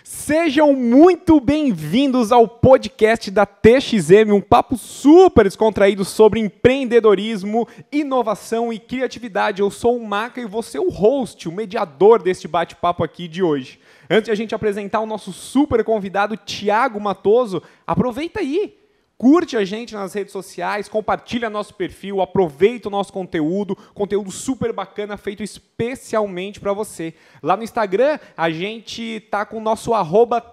Sejam muito bem-vindos ao podcast da TXM, um papo super descontraído sobre empreendedorismo, inovação e criatividade. Eu sou o Maca e vou ser o host, o mediador deste bate-papo aqui de hoje. Antes de a gente apresentar o nosso super convidado, Thiago Mattoso, aproveita aí. Curte a gente nas redes sociais, compartilha nosso perfil, aproveita o nosso conteúdo super bacana feito especialmente para você. Lá no Instagram, a gente tá com o nosso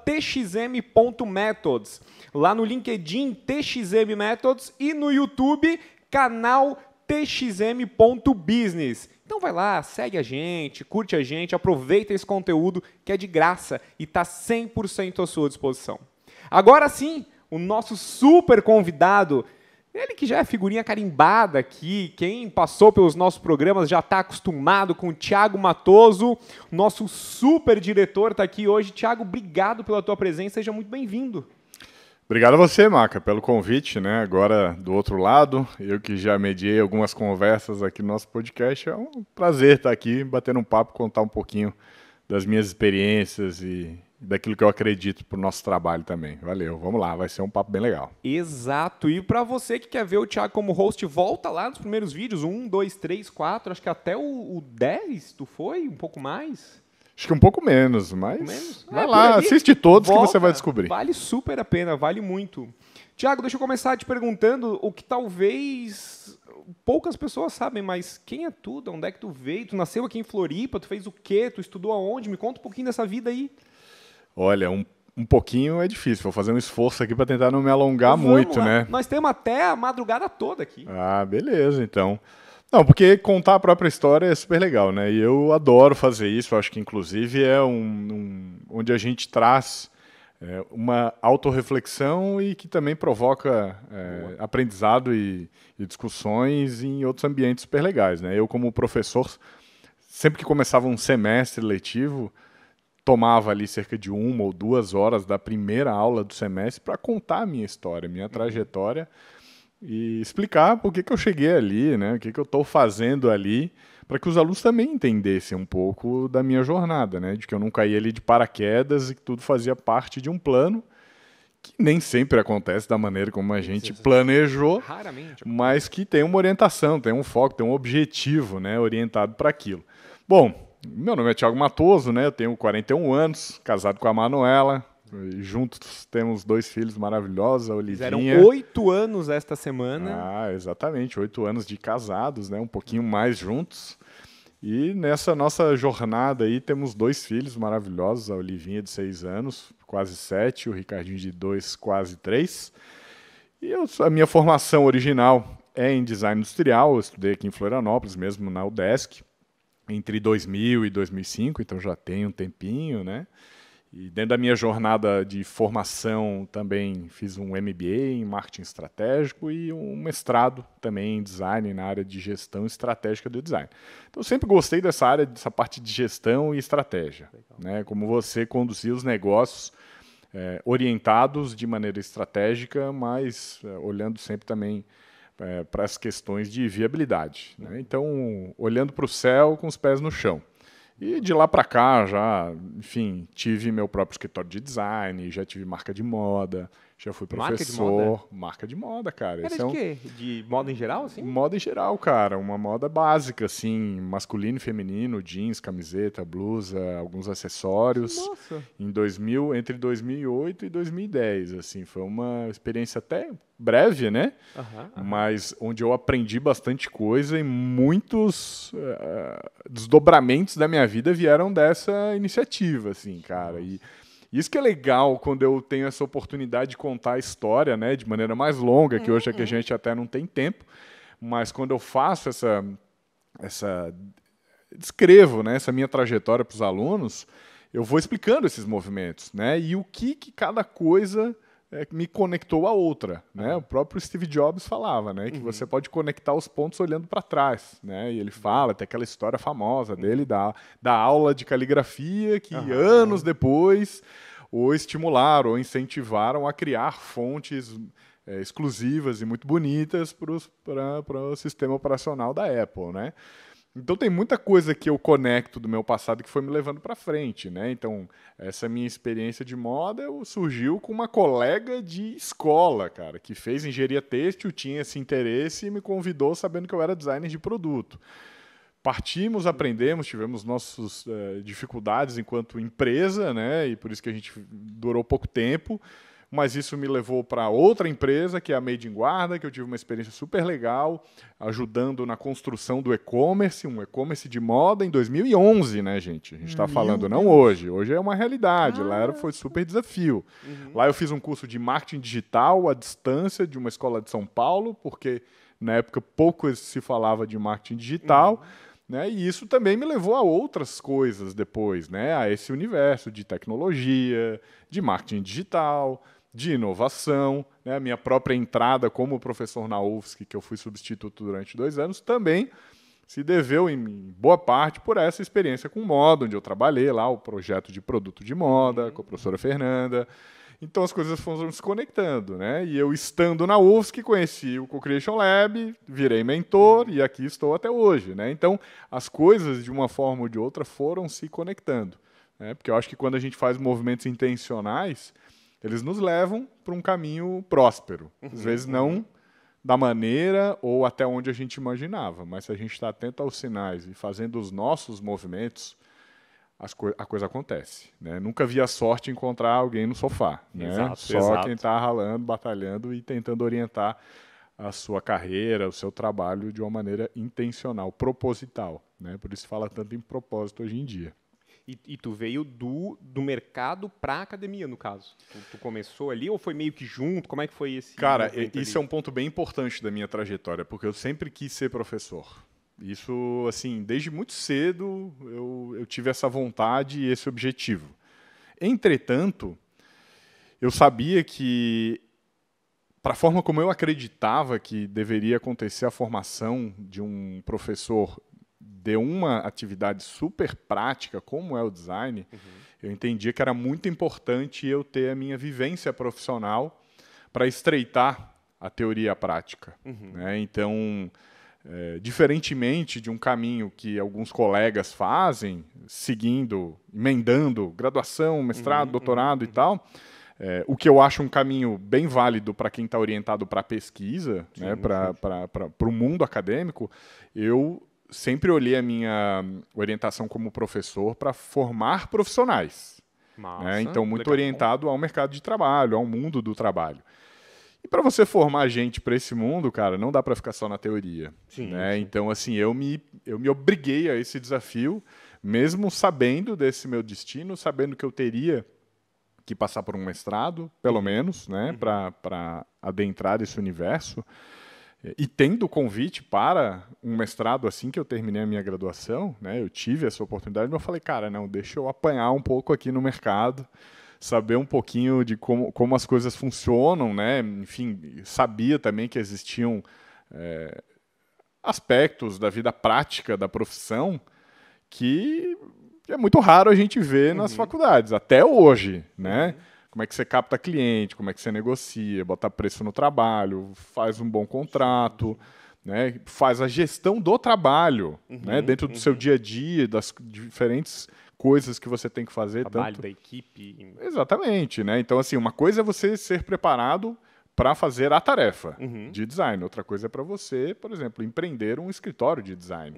@txm.methods. Lá no LinkedIn, TXM Methods e no YouTube, canal txm.business. Então vai lá, segue a gente, curte a gente, aproveita esse conteúdo que é de graça e está 100% à sua disposição. Agora sim, o nosso super convidado, ele que já é figurinha carimbada aqui, quem passou pelos nossos programas já está acostumado com o Thiago Mattoso, nosso super diretor está aqui hoje. Thiago, obrigado pela tua presença, seja muito bem-vindo. Obrigado a você, Maca, pelo convite, né? Agora, do outro lado, eu que já mediei algumas conversas aqui no nosso podcast, é um prazer estar aqui, batendo um papo, contar um pouquinho das minhas experiências e daquilo que eu acredito para o nosso trabalho também. Valeu, vamos lá, vai ser um papo bem legal. Exato, e para você que quer ver o Thiago como host, volta lá nos primeiros vídeos, 1, 2, 3, 4, acho que até o 10, tu foi? Um pouco mais? Acho que um pouco menos, mas vai ali, lá, assiste todos volta, que você vai descobrir. Vale super a pena, vale muito. Thiago, deixa eu começar te perguntando o que talvez poucas pessoas sabem, mas quem é tu? De onde é que tu veio? Tu nasceu aqui em Floripa, tu fez o quê? Tu estudou aonde? Me conta um pouquinho dessa vida aí. Olha, um pouquinho é difícil, vou fazer um esforço aqui para tentar não me alongar muito, né? Nós temos até a madrugada toda aqui. Ah, beleza, então. Não, porque contar a própria história é super legal, né? E eu adoro fazer isso, eu acho que inclusive é onde a gente traz uma autorreflexão e que também provoca aprendizado e discussões em outros ambientes super legais, né? Eu, como professor, sempre que começava um semestre letivo, tomava ali cerca de 1 ou 2 horas da primeira aula do semestre para contar a minha história, minha trajetória e explicar por que eu cheguei ali, né? O que eu estou fazendo ali, para que os alunos também entendessem um pouco da minha jornada, né? De que eu não caí ali de paraquedas e que tudo fazia parte de um plano que nem sempre acontece da maneira como a gente planejou, raramente, mas que tem uma orientação, tem um foco, tem um objetivo, né? Orientado para aquilo. Bom, meu nome é Thiago Mattoso, né? Eu tenho 41 anos, casado com a Manuela. Juntos temos 2 filhos maravilhosos, a Olivinha. Fizeram 8 anos esta semana. Ah, exatamente, 8 anos de casados, né? Um pouquinho mais juntos. E nessa nossa jornada aí temos 2 filhos maravilhosos, a Olivinha de 6 anos, quase 7, o Ricardinho de 2, quase 3. E a minha formação original é em design industrial, eu estudei aqui em Florianópolis, mesmo na UDESC, entre 2000 e 2005, então já tem um tempinho, né? E dentro da minha jornada de formação também fiz um MBA em marketing estratégico e um mestrado também em design na área de gestão estratégica do design. Então eu sempre gostei dessa área, dessa parte de gestão e estratégia, né? Como você conduzir os negócios orientados de maneira estratégica, mas olhando sempre também para as questões de viabilidade, né? Então, olhando para o céu com os pés no chão. E de lá para cá, já, enfim, tive meu próprio escritório de design, já tive marca de moda, já fui professor. Marca de moda, cara. Era de quê? De moda em geral, assim? Moda em geral, cara. Uma moda básica, assim, masculino e feminino, jeans, camiseta, blusa, alguns acessórios. Nossa! Entre 2008 e 2010, assim, foi uma experiência até breve, né? Mas onde eu aprendi bastante coisa e muitos desdobramentos da minha vida vieram dessa iniciativa, assim, cara. E isso que é legal quando eu tenho essa oportunidade de contar a história, né, de maneira mais longa, que hoje é que a gente até não tem tempo, mas quando eu faço descrevo, né, essa minha trajetória para os alunos, eu vou explicando esses movimentos, né, e o que cada coisa me conectou a outra, né? O próprio Steve Jobs falava, né, que você pode conectar os pontos olhando para trás, né? E ele fala, tem aquela história famosa dele da aula de caligrafia que anos depois o estimularam ou incentivaram a criar fontes exclusivas e muito bonitas para o sistema operacional da Apple, né? Então tem muita coisa que eu conecto do meu passado que foi me levando para frente, né? Então, essa minha experiência de moda surgiu com uma colega de escola, cara, que fez engenharia têxtil, tinha esse interesse e me convidou sabendo que eu era designer de produto. Partimos, aprendemos, tivemos nossas dificuldades enquanto empresa, né? E por isso que a gente durou pouco tempo. Mas isso me levou para outra empresa, que é a Made in Guarda, que eu tive uma experiência super legal, ajudando na construção do e-commerce, um e-commerce de moda em 2011, né, gente? A gente está falando não hoje. Hoje é uma realidade. Lá foi super desafio. Lá eu fiz um curso de marketing digital à distância de uma escola de São Paulo, porque na época pouco se falava de marketing digital. Né? E isso também me levou a outras coisas depois, né? A esse universo de tecnologia, de marketing digital, de inovação, né? A minha própria entrada como professor na UFSC, que eu fui substituto durante 2 anos, também se deveu em boa parte por essa experiência com moda, onde eu trabalhei lá o projeto de produto de moda com a professora Fernanda. Então as coisas foram se conectando, né? E eu estando na UFSC, conheci o Co-Creation Lab, virei mentor e aqui estou até hoje, né? Então as coisas de uma forma ou de outra foram se conectando, né? Porque eu acho que quando a gente faz movimentos intencionais, eles nos levam para um caminho próspero. Às vezes não da maneira ou até onde a gente imaginava, mas se a gente está atento aos sinais e fazendo os nossos movimentos, a coisa acontece, né? Nunca vi a sorte encontrar alguém no sofá, né? Exato, Só exato. quem está ralando, batalhando e tentando orientar a sua carreira, o seu trabalho de uma maneira intencional, proposital, né? Por isso fala tanto em propósito hoje em dia. E tu veio do mercado para a academia, no caso. Tu começou ali ou foi meio que junto? Como é que foi esse Cara, movimento isso ali? é um ponto bem importante da minha trajetória, porque eu sempre quis ser professor. Isso, assim, desde muito cedo eu tive essa vontade e esse objetivo. Entretanto, eu sabia que, para a forma como eu acreditava que deveria acontecer a formação de um professor de uma atividade super prática, como é o design, eu entendia que era muito importante eu ter a minha vivência profissional para estreitar a teoria e a prática, né? Então, diferentemente de um caminho que alguns colegas fazem, seguindo, emendando graduação, mestrado, doutorado e tal, o que eu acho um caminho bem válido para quem está orientado para a pesquisa, né, para o mundo acadêmico, eu sempre olhei a minha orientação como professor para formar profissionais. Massa, Né? Então, muito legal. orientado ao mercado de trabalho, ao mundo do trabalho. E para você formar gente para esse mundo, cara, não dá para ficar só na teoria. Sim, Né? sim. Então, assim, eu me obriguei a esse desafio, mesmo sabendo desse meu destino, sabendo que eu teria que passar por um mestrado, pelo menos, né, para adentrar esse universo. E tendo o convite para um mestrado assim que eu terminei a minha graduação, né, eu tive essa oportunidade, mas eu falei, cara, não, deixa eu apanhar um pouco aqui no mercado, saber um pouquinho de como as coisas funcionam, né? Enfim, sabia também que existiam aspectos da vida prática da profissão que é muito raro a gente ver nas faculdades, até hoje, né? Como é que você capta cliente, como é que você negocia, bota preço no trabalho, faz um bom contrato, né? Faz a gestão do trabalho, né? Dentro do seu dia a dia, das diferentes coisas que você tem que fazer. Trabalho da equipe. Exatamente, né? Então, assim, uma coisa é você ser preparado para fazer a tarefa de design. Outra coisa é para você, por exemplo, empreender um escritório de design,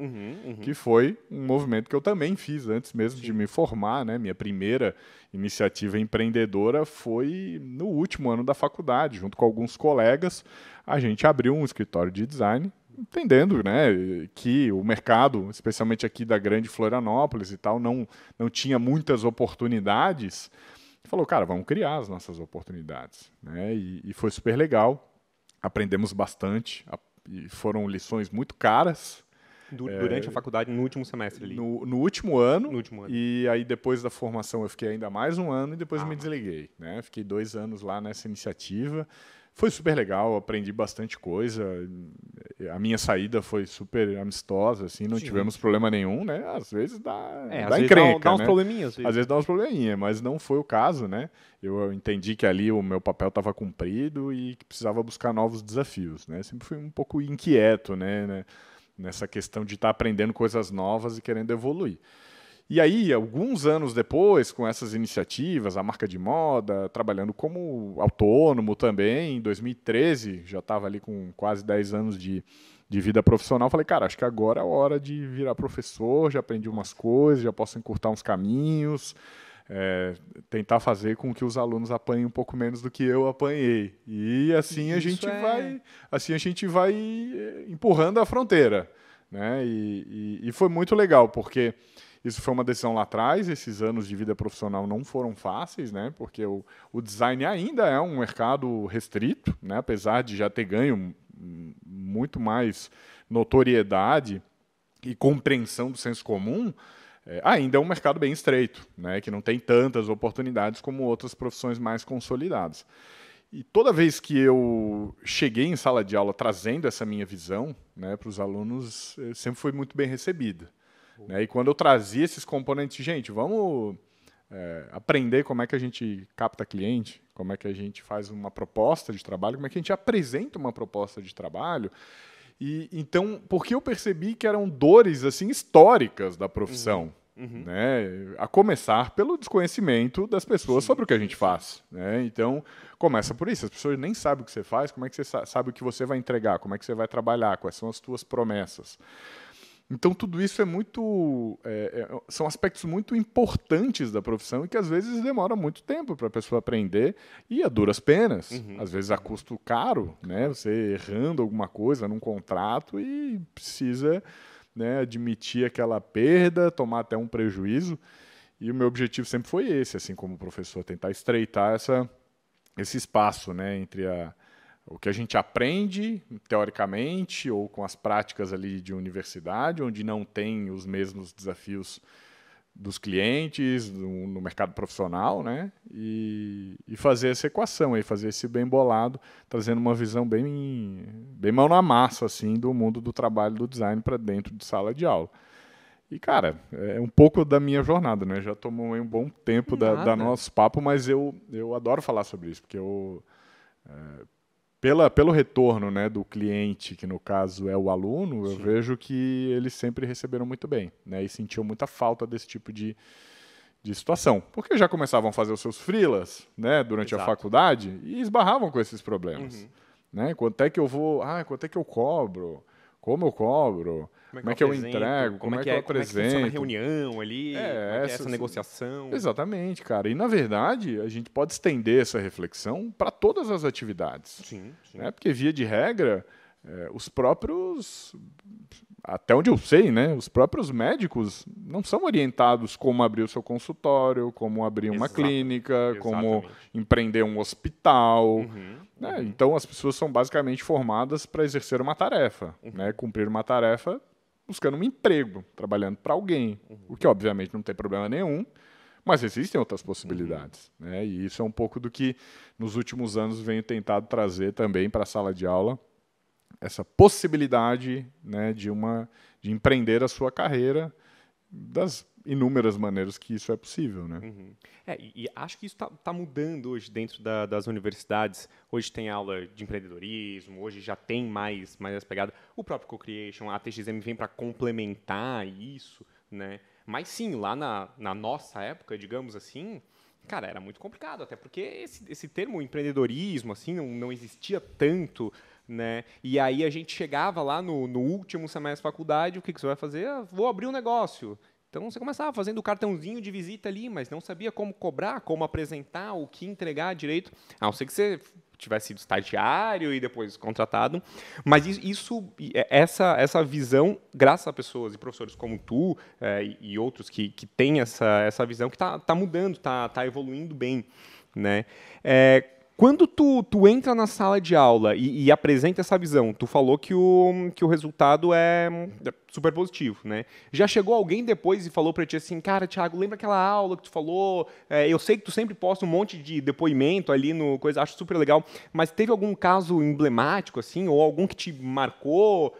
que foi um movimento que eu também fiz antes mesmo de me formar, né? Minha primeira iniciativa empreendedora foi no último ano da faculdade, junto com alguns colegas, a gente abriu um escritório de design, entendendo, né, que o mercado, especialmente aqui da grande Florianópolis e tal, não tinha muitas oportunidades. Falou, cara, vamos criar as nossas oportunidades, né? E foi super legal, aprendemos bastante, e foram lições muito caras. Durante a faculdade, no último semestre ali. No último ano, No último ano. E aí depois da formação eu fiquei ainda mais um ano e depois me desliguei, né? Fiquei 2 anos lá nessa iniciativa. Foi super legal, aprendi bastante coisa. A minha saída foi super amistosa, assim, não tivemos problema nenhum, né? Às vezes dá encrenca, dá uns né? probleminhas. Às vezes dá uns probleminha, mas não foi o caso, né? Eu entendi que ali o meu papel estava cumprido e que precisava buscar novos desafios, né? Sempre fui um pouco inquieto, né? nessa questão de estar aprendendo coisas novas e querendo evoluir. E aí, alguns anos depois, com essas iniciativas, a marca de moda, trabalhando como autônomo também, em 2013, já estava ali com quase 10 anos de vida profissional, falei, cara, acho que agora é a hora de virar professor, já aprendi umas coisas, já posso encurtar uns caminhos, tentar fazer com que os alunos apanhem um pouco menos do que eu apanhei. E assim a gente vai empurrando a fronteira, né? E foi muito legal, porque isso foi uma decisão lá atrás, esses anos de vida profissional não foram fáceis, né? Porque o design ainda é um mercado restrito, né? Apesar de já ter ganho muito mais notoriedade e compreensão do senso comum, ainda é um mercado bem estreito, né? Que não tem tantas oportunidades como outras profissões mais consolidadas. E toda vez que eu cheguei em sala de aula trazendo essa minha visão, né, para os alunos, sempre foi muito bem recebida. Né? E quando eu trazia esses componentes, gente, vamos aprender como é que a gente capta cliente, como é que a gente faz uma proposta de trabalho, como é que a gente apresenta uma proposta de trabalho. E então, porque eu percebi que eram dores assim históricas da profissão, né? A começar pelo desconhecimento das pessoas sobre o que a gente faz, né? Então, começa por isso. As pessoas nem sabem o que você faz, como é que você sabe o que você vai entregar, como é que você vai trabalhar, quais são as suas promessas. Então, tudo isso são aspectos muito importantes da profissão e que, às vezes, demora muito tempo para a pessoa aprender e a duras penas. Às vezes, a custo caro, né? Você errando alguma coisa num contrato e precisa, né, admitir aquela perda, tomar até um prejuízo. E o meu objetivo sempre foi esse, assim como professor, tentar estreitar esse espaço, né, entre o que a gente aprende, teoricamente, ou com as práticas ali de universidade, onde não tem os mesmos desafios dos clientes, no mercado profissional, né? E fazer essa equação, fazer esse bem bolado, trazendo uma visão bem mão na massa assim, do mundo do trabalho do design para dentro de sala de aula. E, cara, é um pouco da minha jornada, né? Já tomou um bom tempo da nosso papo, mas eu adoro falar sobre isso, porque pelo retorno, né, do cliente, que no caso é o aluno, eu vejo que eles sempre receberam muito bem, né, e sentiam muita falta desse tipo de situação. Porque já começavam a fazer os seus freelas, né, durante a faculdade e esbarravam com esses problemas. Né? Quanto é que eu vou... quanto é que eu cobro? Como eu cobro? Como é que eu entrego? Como é que eu apresento? Como é que funciona a reunião ali? Como é essa negociação? Exatamente, cara. E, na verdade, a gente pode estender essa reflexão para todas as atividades. Sim. Né? Porque, via de regra, os próprios... Até onde eu sei, né? Os próprios médicos não são orientados como abrir o seu consultório, como abrir uma clínica, como empreender um hospital. Né? Então, as pessoas são basicamente formadas para exercer uma tarefa, né? Cumprir uma tarefa buscando um emprego, trabalhando para alguém, o que, obviamente, não tem problema nenhum, mas existem outras possibilidades. Né? E isso é um pouco do que, nos últimos anos, venho tentado trazer também para a sala de aula, essa possibilidade, né, de empreender a sua carreira das inúmeras maneiras que isso é possível, né? E acho que isso está mudando hoje dentro das universidades. Hoje tem aula de empreendedorismo, hoje já tem mais essa pegada. O próprio Co-Creation, a TXM vem para complementar isso, né? Mas sim, lá na nossa época, digamos assim, cara, era muito complicado, até porque esse termo empreendedorismo assim não existia tanto, né? E aí a gente chegava lá no último semestre da faculdade, o que você vai fazer? Vou abrir um negócio. Então você começava fazendo o cartãozinho de visita ali, mas não sabia como cobrar, como apresentar, o que entregar direito. A não ser que você tivesse sido estagiário e depois contratado. Mas essa visão, graças a pessoas e professores como tu e outros que têm essa visão, que está mudando, está evoluindo bem, né? Quando tu entra na sala de aula e apresenta essa visão, tu falou que o resultado é super positivo, né? Já chegou alguém depois e falou pra ti assim, cara, Thiago, lembra aquela aula que tu falou? Eu sei que tu sempre posta um monte de depoimento ali no coisa, acho super legal, mas teve algum caso emblemático, assim, ou algum que te marcou,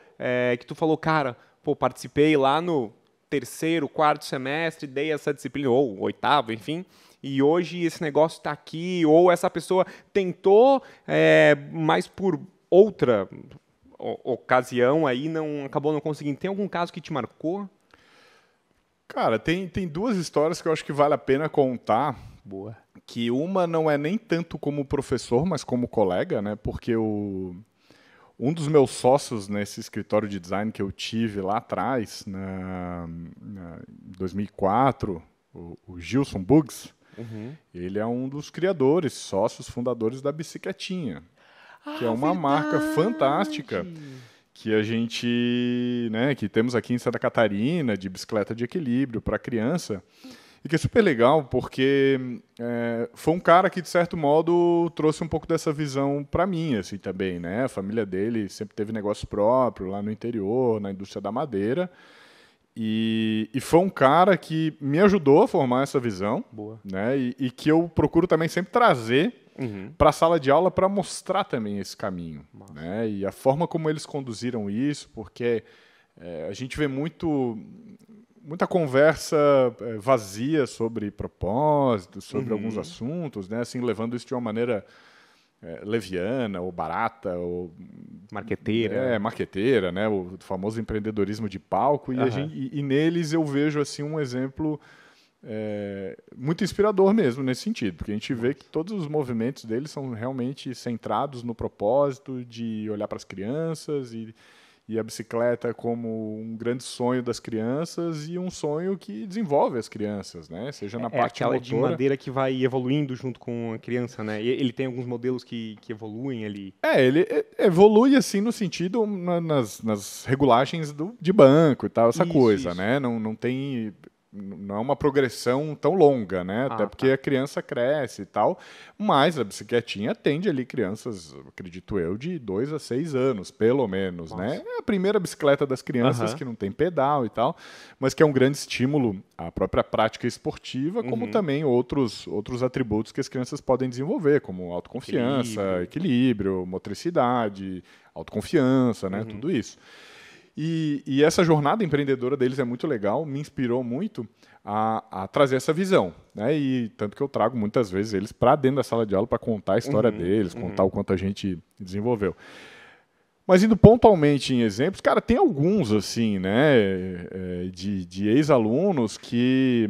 que tu falou, cara, participei lá no 3º, 4º semestre, dei essa disciplina, ou 8º, enfim, e hoje esse negócio está aqui, ou essa pessoa tentou, mas por ocasião aí acabou não conseguindo. Tem algum caso que te marcou? Cara, tem duas histórias que eu acho que vale a pena contar. Boa. Que uma não é nem tanto como professor, mas como colega, né? Porque um dos meus sócios nesse escritório de design que eu tive lá atrás, em 2004, o Gilson Buggs, ele é um dos criadores, sócios, fundadores da Bicicletinha, que é uma marca fantástica que a gente, né, que temos aqui em Santa Catarina, de bicicleta de equilíbrio para criança, e que é super legal porque foi um cara que, de certo modo, trouxe um pouco dessa visão para mim, assim, também, né? A família dele sempre teve negócio próprio lá no interior, na indústria da madeira, e foi um cara que me ajudou a formar essa visão, Boa. né? E que eu procuro também sempre trazer para a sala de aula para mostrar também esse caminho, né? E a forma como eles conduziram isso, porque a gente vê muita conversa vazia sobre propósitos, sobre alguns assuntos, né? Assim, levando isso de uma maneira leviana ou barata ou marqueteira. Marqueteira, né? O famoso empreendedorismo de palco. E neles eu vejo assim um exemplo muito inspirador mesmo nesse sentido, porque a gente vê que todos os movimentos deles são realmente centrados no propósito de olhar para as crianças e a bicicleta como um grande sonho das crianças e um sonho que desenvolve as crianças, né? Seja na parte aquela motora. de madeira que vai evoluindo junto com a criança, né? E ele tem alguns modelos que evoluem ali. Ele evolui assim no sentido nas regulagens de banco e tal, essa coisa, né? Não é uma progressão tão longa, né? Até porque a criança cresce e tal, mas a bicicletinha atende ali crianças, acredito eu, de 2 a 6 anos, pelo menos, né? É a primeira bicicleta das crianças que não tem pedal e tal, mas que é um grande estímulo à própria prática esportiva, como também outros atributos que as crianças podem desenvolver, como autoconfiança, equilíbrio, motricidade, autoconfiança, né? Tudo isso. E essa jornada empreendedora deles é muito legal, me inspirou muito a trazer essa visão, né? E tanto que eu trago muitas vezes eles para dentro da sala de aula para contar a história deles, contar o quanto a gente desenvolveu. Mas indo pontualmente em exemplos, cara, tem alguns assim, né, de ex-alunos que,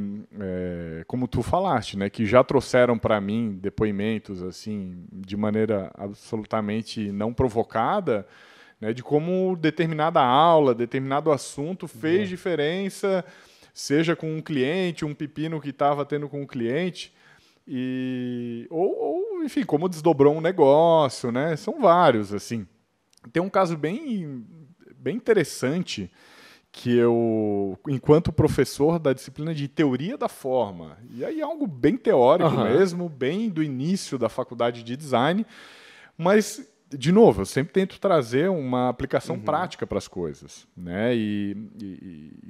como tu falaste, né, que já trouxeram para mim depoimentos assim de maneira absolutamente não provocada, né, de como determinada aula, determinado assunto fez diferença, seja com um cliente, um pepino que estava tendo com um cliente, ou, enfim, como desdobrou um negócio, né? São vários, assim. Tem um caso bem interessante que eu, enquanto professor da disciplina de teoria da forma, e aí é algo bem teórico mesmo, bem do início da faculdade de design, mas de novo, eu sempre tento trazer uma aplicação prática para as coisas, né? E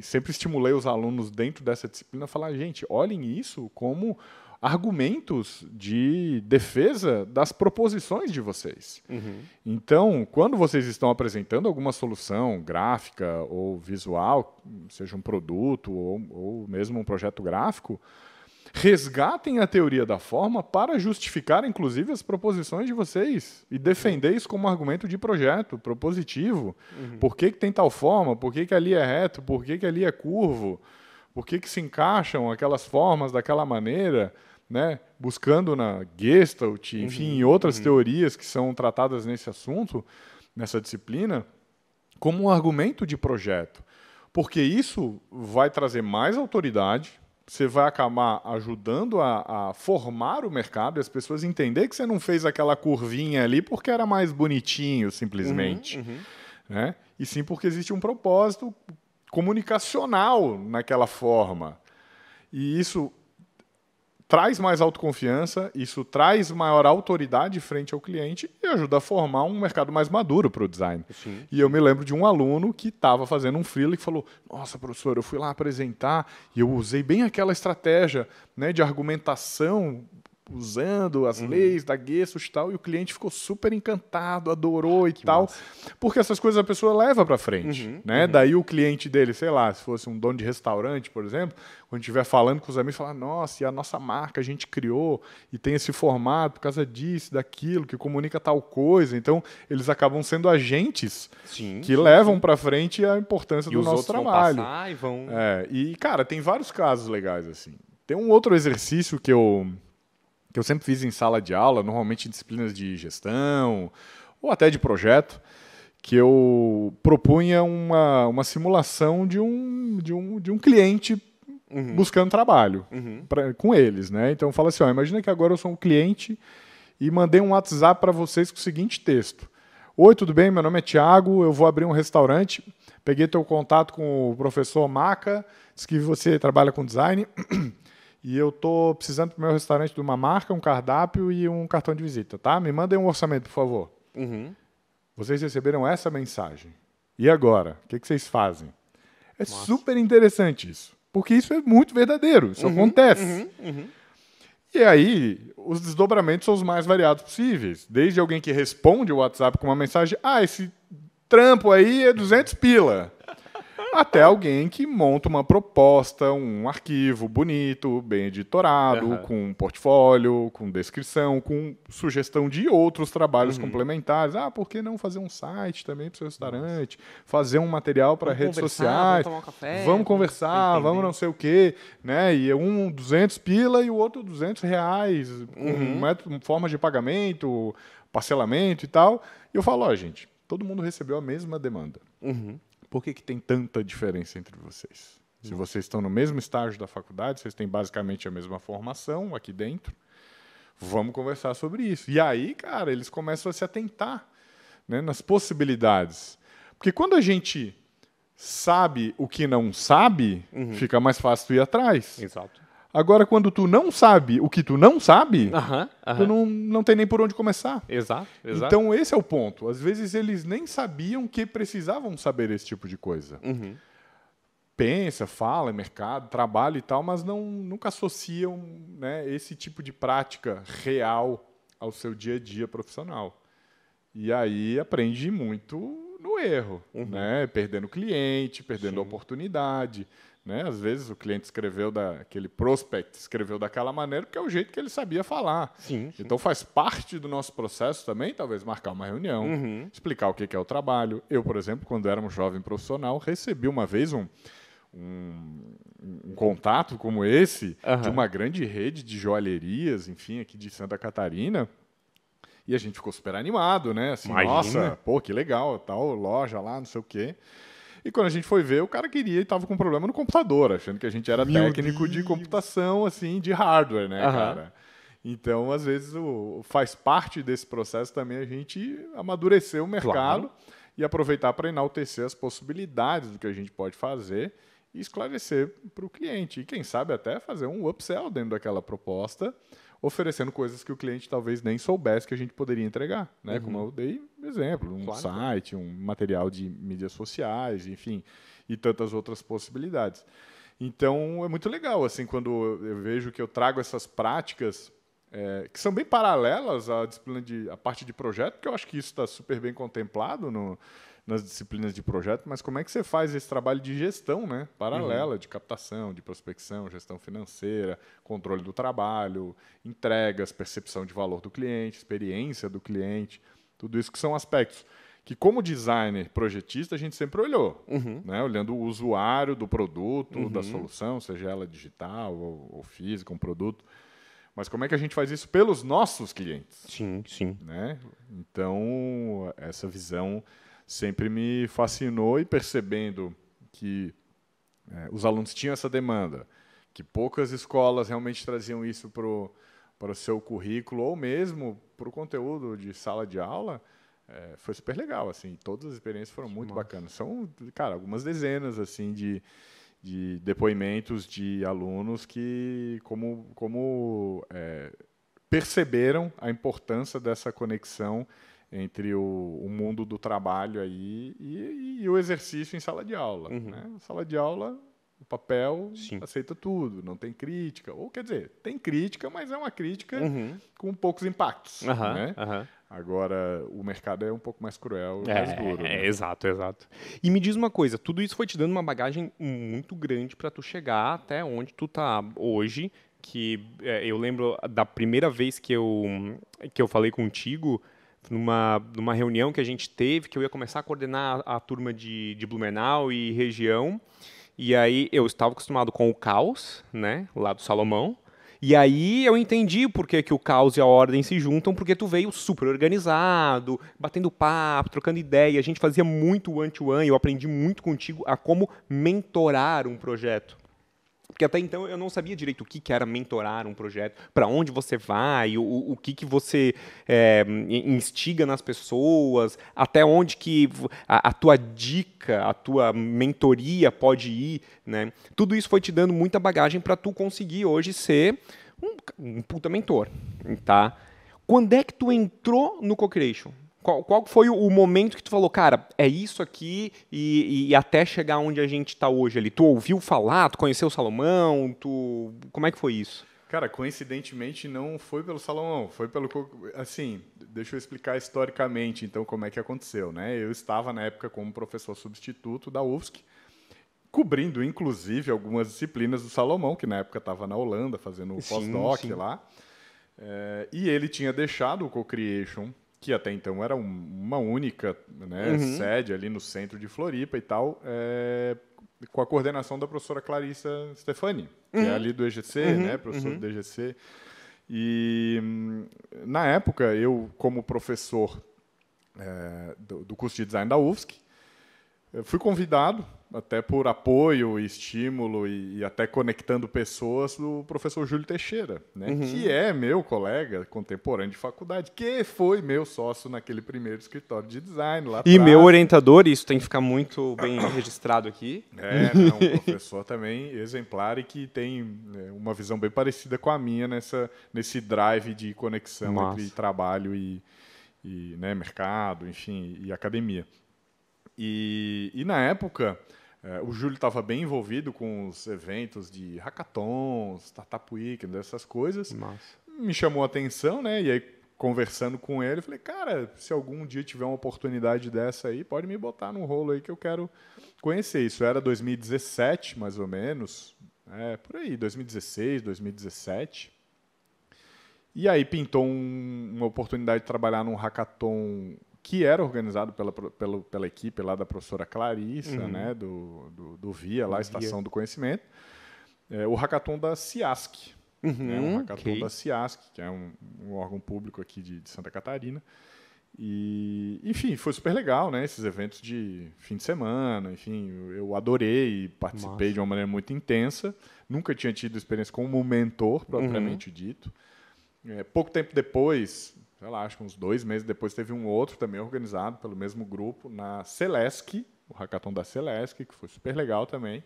sempre estimulei os alunos dentro dessa disciplina a falar, gente, olhem isso como argumentos de defesa das proposições de vocês. Então, quando vocês estão apresentando alguma solução gráfica ou visual, seja um produto ou mesmo um projeto gráfico, resgatem a teoria da forma para justificar, inclusive, as proposições de vocês e defender isso como argumento de projeto propositivo. Por que tem tal forma? Por que ali é reto? Por que ali é curvo? Por que se encaixam aquelas formas daquela maneira? Né? Buscando na Gestalt, enfim, em outras teorias que são tratadas nesse assunto, nessa disciplina, como um argumento de projeto. Porque isso vai trazer mais autoridade, você vai acabar ajudando a formar o mercado e as pessoas entenderem que você não fez aquela curvinha ali porque era mais bonitinho, simplesmente. Né? E sim porque existe um propósito comunicacional naquela forma. E isso traz mais autoconfiança, isso traz maior autoridade frente ao cliente e ajuda a formar um mercado mais maduro para o design. E eu me lembro de um aluno que estava fazendo um freela e falou, nossa, professor, eu fui lá apresentar e eu usei bem aquela estratégia, né, de argumentação usando as leis da Gestalt e tal, e o cliente ficou super encantado, adorou e tal, porque essas coisas a pessoa leva para frente, né? Daí o cliente dele, sei lá, se fosse um dono de restaurante, por exemplo, quando estiver falando com os amigos, falar, nossa, e a nossa marca a gente criou e tem esse formato por causa disso, daquilo, que comunica tal coisa. Então, eles acabam sendo agentes que levam para frente a importância do nosso trabalho. Vão passar e vão... E, cara, tem vários casos legais, assim. Tem um outro exercício que eu sempre fiz em sala de aula, normalmente em disciplinas de gestão ou até de projeto, que eu propunha uma simulação de um cliente buscando trabalho com eles, né? Então, fala assim, imagina que agora eu sou um cliente e mandei um WhatsApp para vocês com o seguinte texto. Oi, tudo bem? Meu nome é Thiago, eu vou abrir um restaurante, peguei teu contato com o professor Maca, disse que você trabalha com design... E eu tô precisando para o meu restaurante de uma marca, um cardápio e um cartão de visita, tá? Me mandem um orçamento, por favor. Vocês receberam essa mensagem. E agora? O que vocês fazem? É super interessante isso. Porque isso é muito verdadeiro. Isso acontece. E aí, os desdobramentos são os mais variados possíveis. Desde alguém que responde o WhatsApp com uma mensagem, esse trampo aí é 200 pila. Até alguém que monta uma proposta, um arquivo bonito, bem editorado, com um portfólio, com descrição, com sugestão de outros trabalhos complementares. Por que não fazer um site também para o seu restaurante? Fazer um material para redes sociais? Vamos tomar um café. Vamos conversar, vamos não sei o quê. Né? E um 200 pila e o outro 200 reais, com forma de pagamento, parcelamento e tal. E eu falo, gente, todo mundo recebeu a mesma demanda. Por que tem tanta diferença entre vocês? Se vocês estão no mesmo estágio da faculdade, vocês têm basicamente a mesma formação aqui dentro, vamos conversar sobre isso. E aí, cara, eles começam a se atentar, né, nas possibilidades. Porque quando a gente sabe o que não sabe, fica mais fácil tu ir atrás. Exato. Agora, quando tu não sabe o que tu não sabe, tu não tem nem por onde começar. Exato. Então, esse é o ponto. Às vezes, eles nem sabiam que precisavam saber esse tipo de coisa. Pensa, fala, mercado, trabalho e tal, mas nunca associam, né, esse tipo de prática real ao seu dia a dia profissional. E aí, aprende muito no erro, né? Perdendo cliente, perdendo oportunidade. Né? Às vezes o cliente aquele prospect escreveu daquela maneira porque é o jeito que ele sabia falar. Então faz parte do nosso processo também, talvez, marcar uma reunião, explicar o que é o trabalho. Eu, por exemplo, quando era um jovem profissional, recebi uma vez um contato como esse de uma grande rede de joalherias, enfim, aqui de Santa Catarina. E a gente ficou super animado, né? Assim, nossa, que legal, tal loja lá, não sei o quê. E quando a gente foi ver, o cara queria e estava com um problema no computador, achando que a gente era técnico de computação, assim, de hardware, né, cara? Então, às vezes, faz parte desse processo também a gente amadurecer o mercado e aproveitar para enaltecer as possibilidades do que a gente pode fazer e esclarecer para o cliente. E, quem sabe, até fazer um upsell dentro daquela proposta, oferecendo coisas que o cliente talvez nem soubesse que a gente poderia entregar, né? Como eu dei exemplo, um site, um material de mídias sociais, enfim, e tantas outras possibilidades. Então, é muito legal, assim, quando eu vejo que eu trago essas práticas que são bem paralelas à disciplina à parte de projeto, porque eu acho que isso está super bem contemplado nas disciplinas de projeto, mas como é que você faz esse trabalho de gestão, né, paralela, de captação, de prospecção, gestão financeira, controle do trabalho, entregas, percepção de valor do cliente, experiência do cliente, tudo isso que são aspectos que, como designer projetista, a gente sempre olhou, né, olhando o usuário do produto, da solução, seja ela digital ou física, um produto. Mas como é que a gente faz isso pelos nossos clientes? Sim. Né? Então, essa visão sempre me fascinou, e percebendo que os alunos tinham essa demanda, que poucas escolas realmente traziam isso para o seu currículo ou mesmo para o conteúdo de sala de aula, foi super legal. Assim, todas as experiências foram muito bacanas. São, cara, algumas dezenas assim, de depoimentos de alunos que perceberam a importância dessa conexão entre o mundo do trabalho aí e o exercício em sala de aula. Né? Sala de aula, o papel Sim. aceita tudo, não tem crítica. Ou, quer dizer, tem crítica, mas é uma crítica com poucos impactos, né? Agora, o mercado é um pouco mais cruel e mais duro. Né? Exato. E me diz uma coisa, tudo isso foi te dando uma bagagem muito grande para tu chegar até onde tu tá hoje, que eu lembro da primeira vez que eu falei contigo, numa reunião que a gente teve, que eu ia começar a coordenar a turma de Blumenau e região, e aí eu estava acostumado com o caos, né, lá do Salomão, e aí eu entendi por que o caos e a ordem se juntam, porque tu veio super organizado, batendo papo, trocando ideia, a gente fazia muito one-to-one, eu aprendi muito contigo a como mentorar um projeto. Porque até então eu não sabia direito o que era mentorar um projeto, para onde você vai, o que você instiga nas pessoas, até onde que a tua dica, a tua mentoria pode ir, né? Tudo isso foi te dando muita bagagem para tu conseguir hoje ser um puta mentor, tá? Quando é que tu entrou no Co-Creation? Qual foi o momento que tu falou, cara, é isso aqui e até chegar onde a gente está hoje ali? Tu ouviu falar, tu conheceu o Salomão, como é que foi isso? Cara, coincidentemente não foi pelo Salomão, foi pelo... Assim, deixa eu explicar historicamente, então, como é que aconteceu, né? Eu estava, na época, como professor substituto da UFSC, cobrindo, inclusive, algumas disciplinas do Salomão, que na época estava na Holanda, fazendo o pós-doc lá. E ele tinha deixado o Co-Creation, que até então era uma única, né, sede ali no centro de Floripa e tal, com a coordenação da professora Clarissa Stefani, que é ali do EGC, né, professor do EGC. E, na época, eu, como professor do curso de design da UFSC, eu fui convidado, até por apoio, estímulo e até conectando pessoas, do professor Júlio Teixeira, né, que é meu colega contemporâneo de faculdade, que foi meu sócio naquele primeiro escritório de design lá atrás. E meu orientador, isso tem que ficar muito bem registrado aqui. Um professor também exemplar e que tem uma visão bem parecida com a minha nesse drive de conexão entre trabalho e né, mercado, enfim, e academia. E na época, o Júlio estava bem envolvido com os eventos de hackathons, Startup Week, dessas coisas. Me chamou a atenção, né? E aí, conversando com ele, eu falei, cara, se algum dia tiver uma oportunidade dessa aí, pode me botar no rolo aí que eu quero conhecer. Isso era 2017, mais ou menos. Por aí, 2016, 2017. E aí pintou uma oportunidade de trabalhar num hackathon que era organizado pela equipe lá da professora Clarissa, né, do VIA, lá, Estação do Conhecimento, o hackathon da CIASC, um hackathon da CIASC, que é um órgão público aqui de Santa Catarina. E, enfim, foi super legal, né, esses eventos de fim de semana, enfim, eu adorei e participei de uma maneira muito intensa. Nunca tinha tido experiência como mentor, propriamente dito. Pouco tempo depois, sei lá, acho que uns 2 meses depois, teve um outro também organizado pelo mesmo grupo na Celesc, o hackathon da Celesc, que foi super legal também.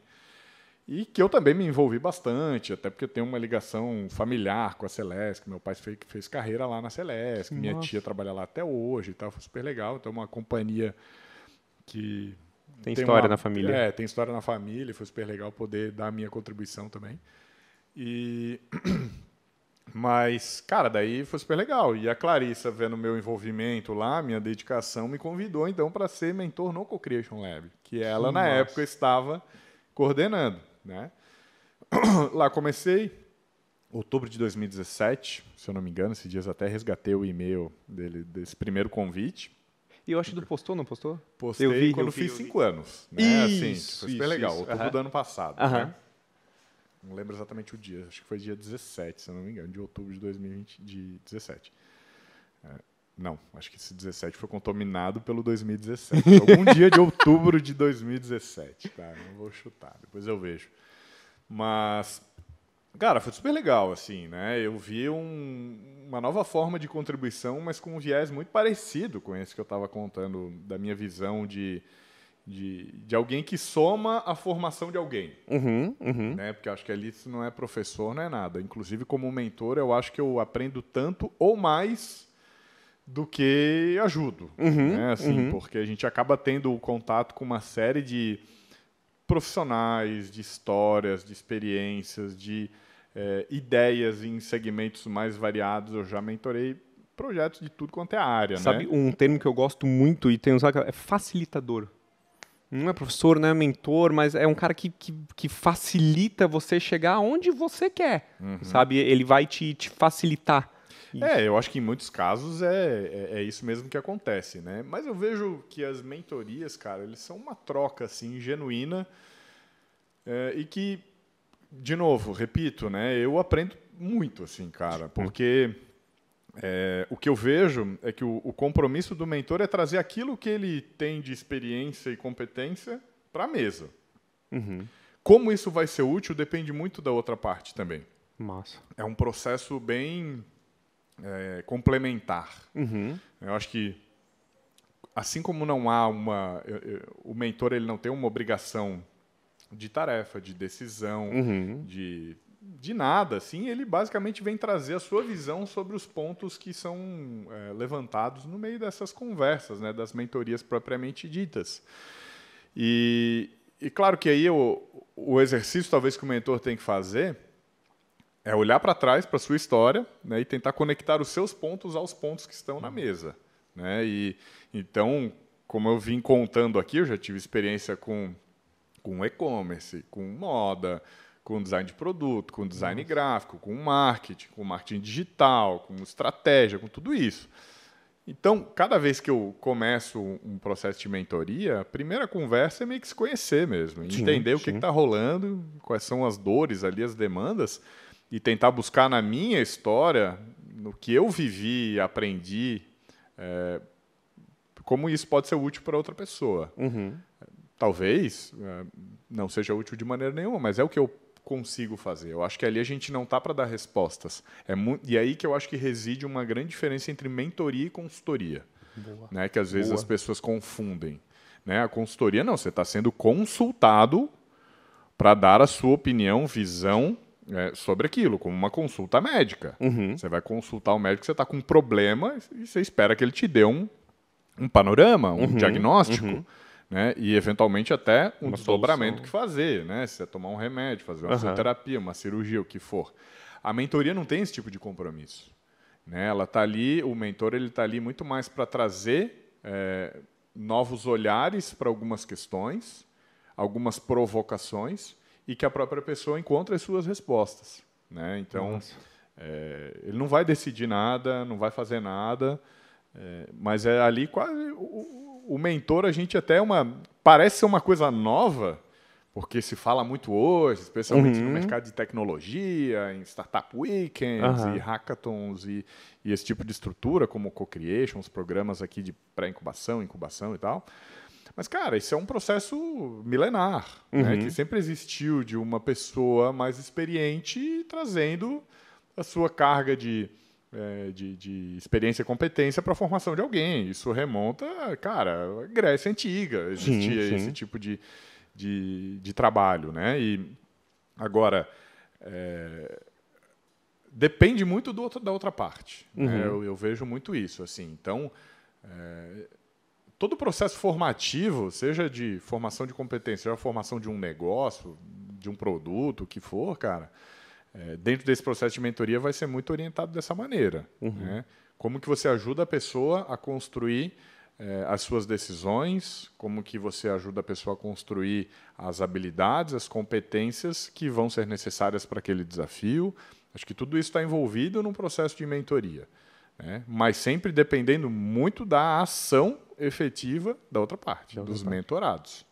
E que eu também me envolvi bastante, até porque eu tenho uma ligação familiar com a Celesc. Meu pai fez carreira lá na Celesc, minha tia trabalha lá até hoje e tal, foi super legal. Então, uma companhia que... Tem história na família. Tem história na família, foi super legal poder dar a minha contribuição também. Mas, cara, daí foi super legal. E a Clarissa, vendo meu envolvimento lá, minha dedicação, me convidou, então, para ser mentor no Co-Creation Lab, que ela, na época, estava coordenando, né? Lá comecei, outubro de 2017, se eu não me engano, esses dias até resgatei o e-mail desse primeiro convite. E eu acho que tu postou, não postou? Postei quando fiz 5 anos. Né? Assim, foi super legal, outubro do ano passado, né? Não lembro exatamente o dia, acho que foi dia 17, se eu não me engano, de outubro de 2017. Não, acho que esse 17 foi contaminado pelo 2017. Algum dia de outubro de 2017, tá? Não vou chutar, depois eu vejo. Mas, cara, foi super legal, assim, né? Eu vi uma nova forma de contribuição, mas com um viés muito parecido com esse que eu estava contando, da minha visão de alguém que soma a formação de alguém. Né? Porque eu acho que ali isso não é professor, não é nada. Inclusive, como mentor, eu acho que eu aprendo tanto ou mais do que ajudo. Né? Assim, porque a gente acaba tendo contato com uma série de profissionais, de histórias, de experiências, de ideias em segmentos mais variados. Eu já mentorei projetos de tudo quanto é área, Sabe, né? um termo que eu gosto muito e tenho usado é facilitador. Não é professor, não é mentor, mas é um cara que facilita você chegar aonde você quer, sabe? Ele vai te facilitar. Eu acho que em muitos casos é isso mesmo que acontece, né? Mas eu vejo que as mentorias, cara, eles são uma troca, assim, genuína e que, de novo, repito, né? Eu aprendo muito, assim, cara, porque o que eu vejo é que o compromisso do mentor é trazer aquilo que ele tem de experiência e competência para a mesa. Como isso vai ser útil depende muito da outra parte também. Massa. É um processo bem complementar. Eu acho que, assim como não há o mentor ele não tem uma obrigação de tarefa, de decisão, de nada, assim, ele basicamente vem trazer a sua visão sobre os pontos que são levantados no meio dessas conversas, né, das mentorias propriamente ditas. E claro que aí o exercício talvez que o mentor tem que fazer é olhar para trás, para a sua história, né, e tentar conectar os seus pontos aos pontos que estão na mesa. Né? E, então, como eu vim contando aqui, eu já tive experiência com e-commerce, com moda, com design de produto, com design gráfico, com marketing digital, com estratégia, com tudo isso. Então, cada vez que eu começo um processo de mentoria, a primeira conversa é meio que se conhecer mesmo, entender o que está rolando, quais são as dores ali, as demandas, e tentar buscar na minha história, no que eu vivi e aprendi, como isso pode ser útil para outra pessoa. Talvez não seja útil de maneira nenhuma, mas é o que eu consigo fazer. Eu acho que ali a gente não está para dar respostas. E aí que eu acho que reside uma grande diferença entre mentoria e consultoria. Né, que às vezes as pessoas confundem. Né? A consultoria não, você está sendo consultado para dar a sua opinião, visão sobre aquilo, como uma consulta médica. Você vai consultar o médico, você está com um problema e você espera que ele te dê um panorama, um diagnóstico, né? E eventualmente até um desdobramento que fazer. Né? Se você tomar um remédio, fazer uma fisioterapia, uma cirurgia, o que for. A mentoria não tem esse tipo de compromisso. Né? Ela tá ali, o mentor está ali muito mais para trazer novos olhares para algumas questões, algumas provocações, e que a própria pessoa encontre as suas respostas. Né? Então, ele não vai decidir nada, não vai fazer nada, mas é ali quase... O mentor, a gente até parece ser uma coisa nova, porque se fala muito hoje, especialmente no mercado de tecnologia, em Startup Weekends e hackathons e esse tipo de estrutura, como co-creation, os programas aqui de pré-incubação, incubação e tal. Mas, cara, isso é um processo milenar, né, que sempre existiu de uma pessoa mais experiente trazendo a sua carga de experiência e competência para a formação de alguém. Isso remonta, cara, à Grécia Antiga. Existia esse tipo de trabalho. Né? E, agora, depende muito da outra parte. Né? Eu vejo muito isso. Assim. Então, todo o processo formativo, seja de formação de competência, seja a formação de um negócio, de um produto, o que for, cara, dentro desse processo de mentoria vai ser muito orientado dessa maneira. Né? Como que você ajuda a pessoa a construir as suas decisões, como que você ajuda a pessoa a construir as habilidades, as competências que vão ser necessárias para aquele desafio. Acho que tudo isso está envolvido num processo de mentoria. Né? Mas sempre dependendo muito da ação efetiva da outra parte, dos mentorados.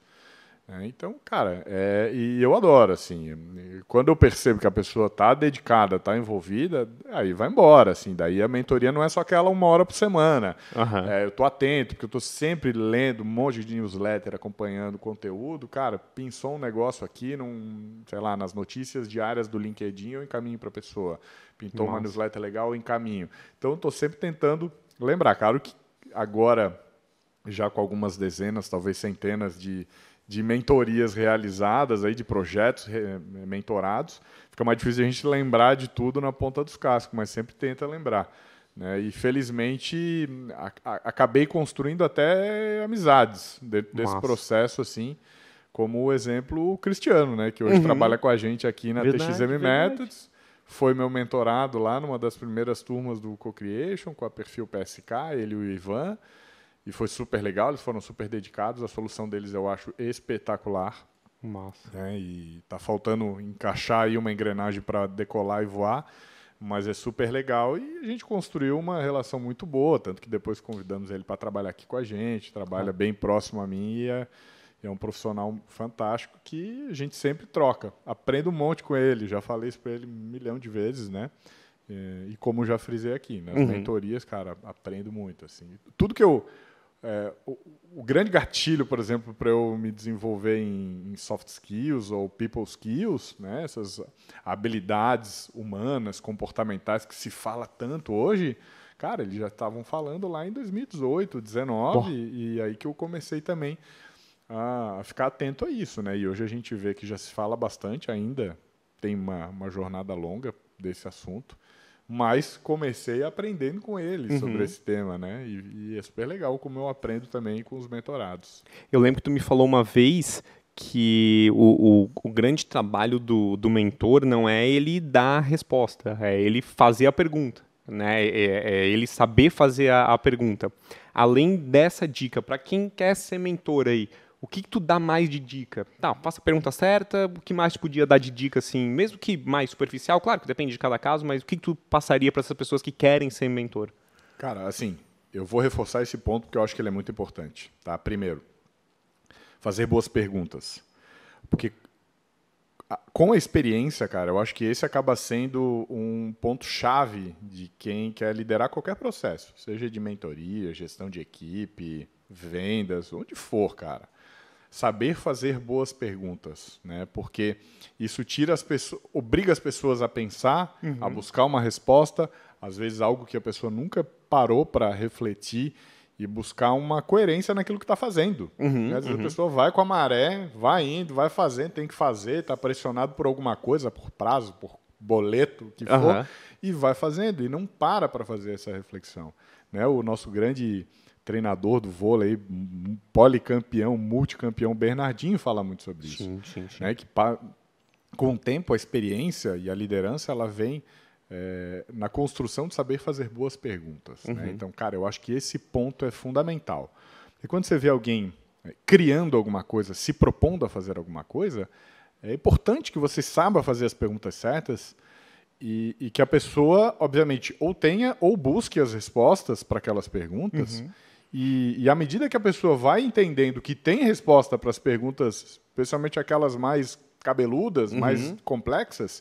Então, cara, e eu adoro, assim, quando eu percebo que a pessoa está dedicada, está envolvida, aí vai embora, assim, daí a mentoria não é só aquela 1 hora por semana. Eu estou atento, porque eu estou sempre lendo um monte de newsletter, acompanhando o conteúdo, cara, pensou um negócio aqui, sei lá, nas notícias diárias do LinkedIn, eu encaminho para a pessoa. Pintou uma newsletter legal, eu encaminho. Então, eu estou sempre tentando lembrar, claro que agora, já com algumas dezenas, talvez centenas de mentorias realizadas, aí, de projetos mentorados, fica mais difícil a gente lembrar de tudo na ponta dos cascos, mas sempre tenta lembrar. Né? E, felizmente, acabei construindo até amizades desse processo, assim, como o exemplo o Cristiano, né, que hoje trabalha com a gente aqui na TXM Methods, foi meu mentorado lá numa das primeiras turmas do Co-Creation, com a Perfil PSK, ele e o Ivan, e foi super legal, eles foram super dedicados, a solução deles eu acho espetacular. Massa. Né, e tá faltando encaixar aí uma engrenagem para decolar e voar, mas é super legal e a gente construiu uma relação muito boa, tanto que depois convidamos ele para trabalhar aqui com a gente, trabalha bem próximo a mim e é um profissional fantástico que a gente sempre troca. Aprendo um monte com ele, já falei isso para ele 1 milhão de vezes, né? E como já frisei aqui, nas mentorias, cara, aprendo muito. Assim. Tudo que eu... o grande gatilho, por exemplo, para eu me desenvolver em soft skills ou people skills, né? Essas habilidades humanas, comportamentais que se fala tanto hoje, cara, eles já estavam falando lá em 2018, 2019, e aí que eu comecei também a ficar atento a isso, né? E hoje a gente vê que já se fala bastante ainda, tem uma jornada longa desse assunto, mas comecei aprendendo com eles sobre esse tema, né? E é super legal como eu aprendo também com os mentorados. Eu lembro que tu me falou uma vez que o grande trabalho do mentor não é ele dar a resposta, é ele fazer a pergunta, né? É ele saber fazer a pergunta. Além dessa dica, para quem quer ser mentor aí, o que tu dá mais de dica? Tá, faça a pergunta certa, o que mais tu podia dar de dica, assim, mesmo que mais superficial, claro que depende de cada caso, mas o que tu passaria para essas pessoas que querem ser mentor? Cara, assim, eu vou reforçar esse ponto porque eu acho que ele é muito importante, tá? Primeiro, fazer boas perguntas. Porque com a experiência, cara, eu acho que esse acaba sendo um ponto-chave de quem quer liderar qualquer processo, seja de mentoria, gestão de equipe, vendas, onde for, cara. Saber fazer boas perguntas, né? Porque isso obriga as pessoas a pensar, a buscar uma resposta, às vezes algo que a pessoa nunca parou para refletir e buscar uma coerência naquilo que está fazendo. Às vezes a pessoa vai com a maré, vai indo, vai fazendo, tem que fazer, está pressionado por alguma coisa, por prazo, por boleto, o que for, e vai fazendo, e não para fazer essa reflexão. Né? O nosso grande treinador do vôlei, policampeão, multicampeão, Bernardinho, fala muito sobre isso. Sim. Né? Que com o tempo, a experiência e a liderança, ela vem na construção de saber fazer boas perguntas. Né? Então, cara, eu acho que esse ponto é fundamental. E quando você vê alguém criando alguma coisa, se propondo a fazer alguma coisa, é importante que você saiba fazer as perguntas certas e que a pessoa, obviamente, ou tenha ou busque as respostas para aquelas perguntas. E à medida que a pessoa vai entendendo que tem resposta para as perguntas, especialmente aquelas mais cabeludas, mais complexas,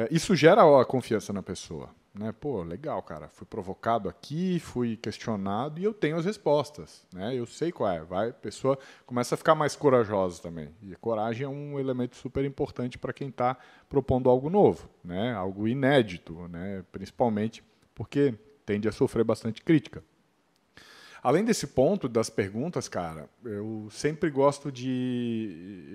isso gera a confiança na pessoa. Né? Pô, legal, cara. Fui provocado aqui, fui questionado e eu tenho as respostas. Né? Eu sei qual é. A pessoa começa a ficar mais corajosa também. E a coragem é um elemento super importante para quem está propondo algo novo, né? Algo inédito, né? Principalmente porque tende a sofrer bastante crítica. Além desse ponto das perguntas, cara, eu sempre gosto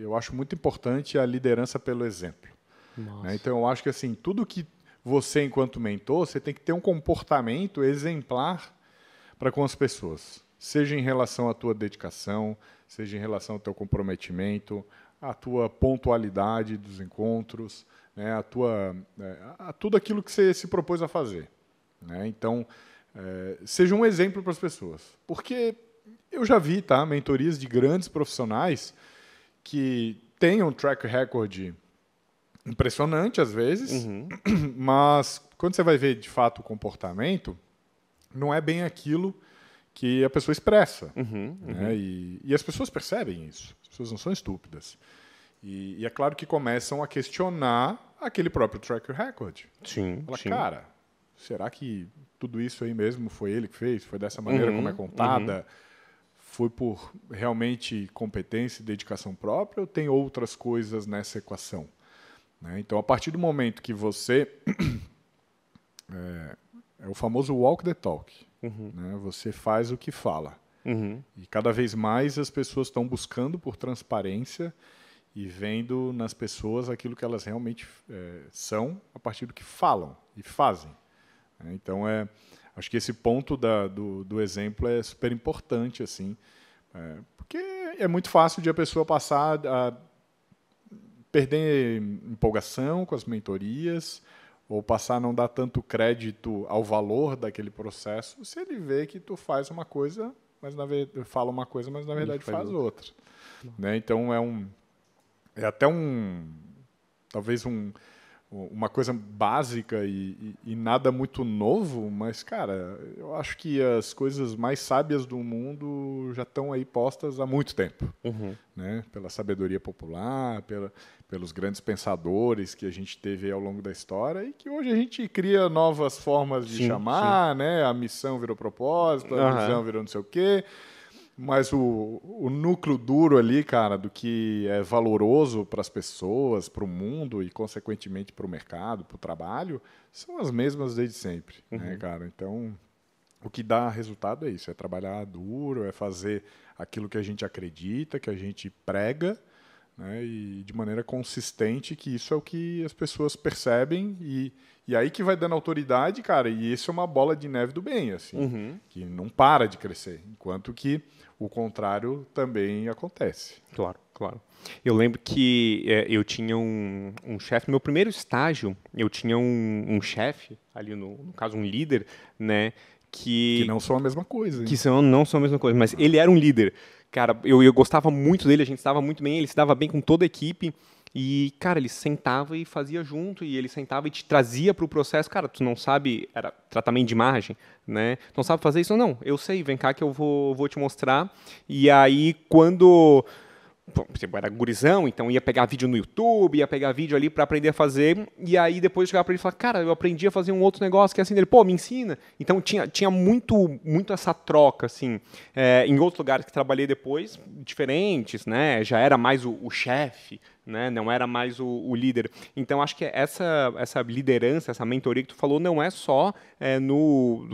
eu acho muito importante a liderança pelo exemplo. Né? Então, eu acho que assim, tudo que você, enquanto mentor, você tem que ter um comportamento exemplar para com as pessoas. Seja em relação à tua dedicação, seja em relação ao teu comprometimento, à tua pontualidade dos encontros, né? a tudo aquilo que você se propôs a fazer. Né? Então, seja um exemplo para as pessoas. Porque eu já vi mentorias de grandes profissionais que têm um track record impressionante, às vezes, mas quando você vai ver, de fato, o comportamento, não é bem aquilo que a pessoa expressa. Né? E as pessoas percebem isso. As pessoas não são estúpidas. E é claro que começam a questionar aquele próprio track record. Fala, cara, será que tudo isso aí mesmo foi ele que fez? Foi dessa maneira como é contada? Foi por realmente competência e dedicação própria ou tem outras coisas nessa equação? Né? Então, a partir do momento que você... é o famoso walk the talk. Né? Você faz o que fala. E cada vez mais as pessoas estão buscando por transparência e vendo nas pessoas aquilo que elas realmente são a partir do que falam e fazem. Então, acho que esse ponto do exemplo é super importante, assim, Porque é muito fácil de a pessoa passar a perder empolgação com as mentorias, ou passar a não dar tanto crédito ao valor daquele processo, se ele vê que tu faz uma coisa, mas fala uma coisa, mas na verdade faz outra. Né? Então é até talvez uma coisa básica e nada muito novo, mas, cara, eu acho que as coisas mais sábias do mundo já estão aí postas há muito tempo. Né? Pela sabedoria popular, pelos grandes pensadores que a gente teve ao longo da história e que hoje a gente cria novas formas de chamar, né? A missão virou propósito, a visão virou não sei o quê. Mas o núcleo duro ali, cara, do que é valoroso para as pessoas, para o mundo e, consequentemente, para o mercado, para o trabalho, são as mesmas desde sempre, né, cara? Então, o que dá resultado é isso, é trabalhar duro, é fazer aquilo que a gente acredita, que a gente prega, né, e de maneira consistente, que isso é o que as pessoas percebem e aí que vai dando autoridade, cara, e isso é uma bola de neve do bem, assim, que não para de crescer, enquanto que o contrário também acontece. Claro, claro. Eu lembro que eu tinha um chefe, no meu primeiro estágio, eu tinha um chefe, ali no caso um líder, né, que não são a mesma coisa. Hein? Que não são a mesma coisa, mas ele era um líder. Cara, eu gostava muito dele, a gente se dava muito bem, ele se dava bem com toda a equipe. E, cara, ele sentava e fazia junto, e ele sentava e te trazia para o processo. Cara, tu não sabe, era tratamento de imagem, né? Tu não sabe fazer isso? Não, eu sei, vem cá que eu vou te mostrar. E aí, quando... Eu era gurizão, então ia pegar vídeo no YouTube, ia pegar vídeo ali para aprender a fazer, e aí depois chegava para ele e falava, cara, eu aprendi a fazer um outro negócio que é assim, dele, pô, me ensina. Então tinha muito essa troca, assim. Em outros lugares que trabalhei depois, diferentes, né? Já era mais o chefe, né? Não era mais o líder. Então, acho que essa liderança, essa mentoria que tu falou, não é só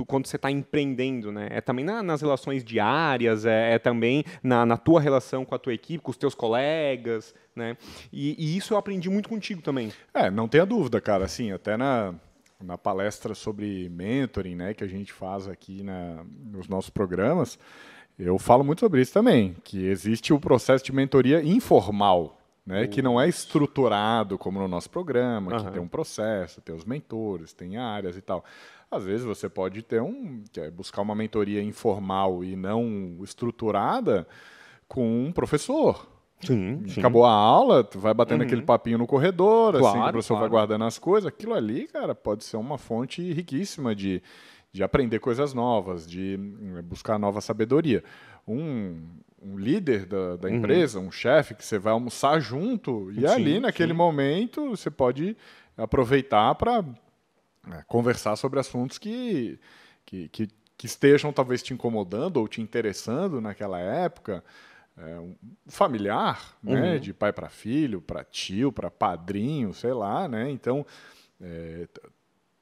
quando você está empreendendo, né? É também nas relações diárias, é também na tua relação com a tua equipe, com os teus colegas, né? E isso eu aprendi muito contigo também. Não tenha dúvida, cara. Assim, até na palestra sobre mentoring, né, que a gente faz aqui nos nossos programas, eu falo muito sobre isso também, que existe o processo de mentoria informal, né, que não é estruturado como no nosso programa, que tem um processo, tem os mentores, tem áreas e tal. Às vezes você pode ter buscar uma mentoria informal e não estruturada com um professor. Sim. Acabou a aula, tu vai batendo aquele papinho no corredor, claro, assim, o professor vai guardando as coisas. Aquilo ali, cara, pode ser uma fonte riquíssima de aprender coisas novas, de buscar nova sabedoria. Um líder da empresa, um chefe que você vai almoçar junto, e ali, naquele momento, você pode aproveitar para conversar sobre assuntos que estejam talvez te incomodando ou te interessando naquela época. Um familiar, né, de pai para filho, para tio, para padrinho, sei lá, né? Então,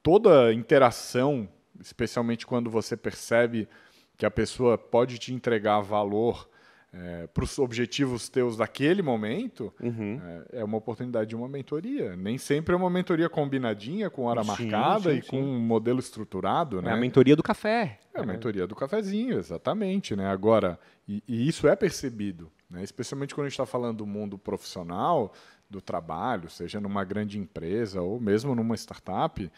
toda interação, especialmente quando você percebe que a pessoa pode te entregar valor para os objetivos teus daquele momento, é uma oportunidade de uma mentoria. Nem sempre é uma mentoria combinadinha, com hora marcada e com um modelo estruturado. Né? É a mentoria do café. É a mentoria do cafezinho, exatamente. Né? Agora, e isso é percebido, né? Especialmente quando a gente está falando do mundo profissional, do trabalho, seja numa grande empresa ou mesmo numa startup,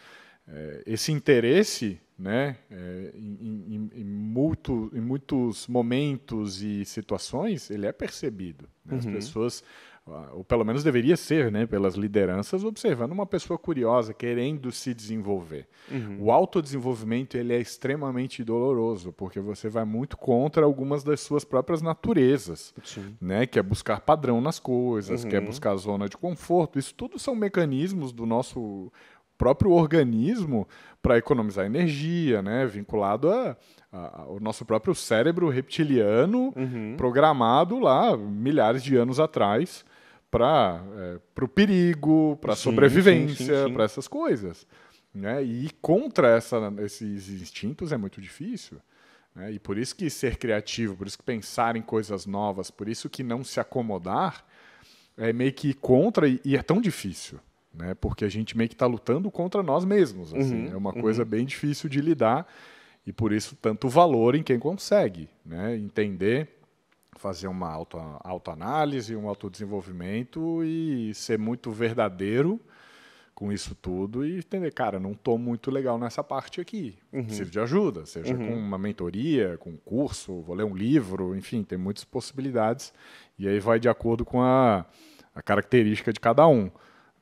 esse interesse, né, em muitos momentos e situações, ele é percebido. Né? As pessoas, ou pelo menos deveria ser, né, pelas lideranças, observando uma pessoa curiosa, querendo se desenvolver. O autodesenvolvimento ele é extremamente doloroso, porque você vai muito contra algumas das suas próprias naturezas, né, que é buscar padrão nas coisas, que é buscar a zona de conforto. Isso tudo são mecanismos do nosso próprio organismo para economizar energia, né, vinculado ao nosso próprio cérebro reptiliano, programado lá milhares de anos atrás para o perigo, para a sobrevivência, para essas coisas. Né? E contra esses instintos é muito difícil. Né? E por isso que ser criativo, por isso que pensar em coisas novas, por isso que não se acomodar é meio que contra e é tão difícil. Né? Porque a gente meio que está lutando contra nós mesmos. Assim. É uma coisa bem difícil de lidar e por isso tanto valor em quem consegue, né? Entender fazer uma autoanálise, um autodesenvolvimento e ser muito verdadeiro com isso tudo e entender, cara, não estou muito legal nessa parte aqui, preciso de ajuda, seja com uma mentoria, com um curso, vou ler um livro, enfim, tem muitas possibilidades e aí vai de acordo com a característica de cada um,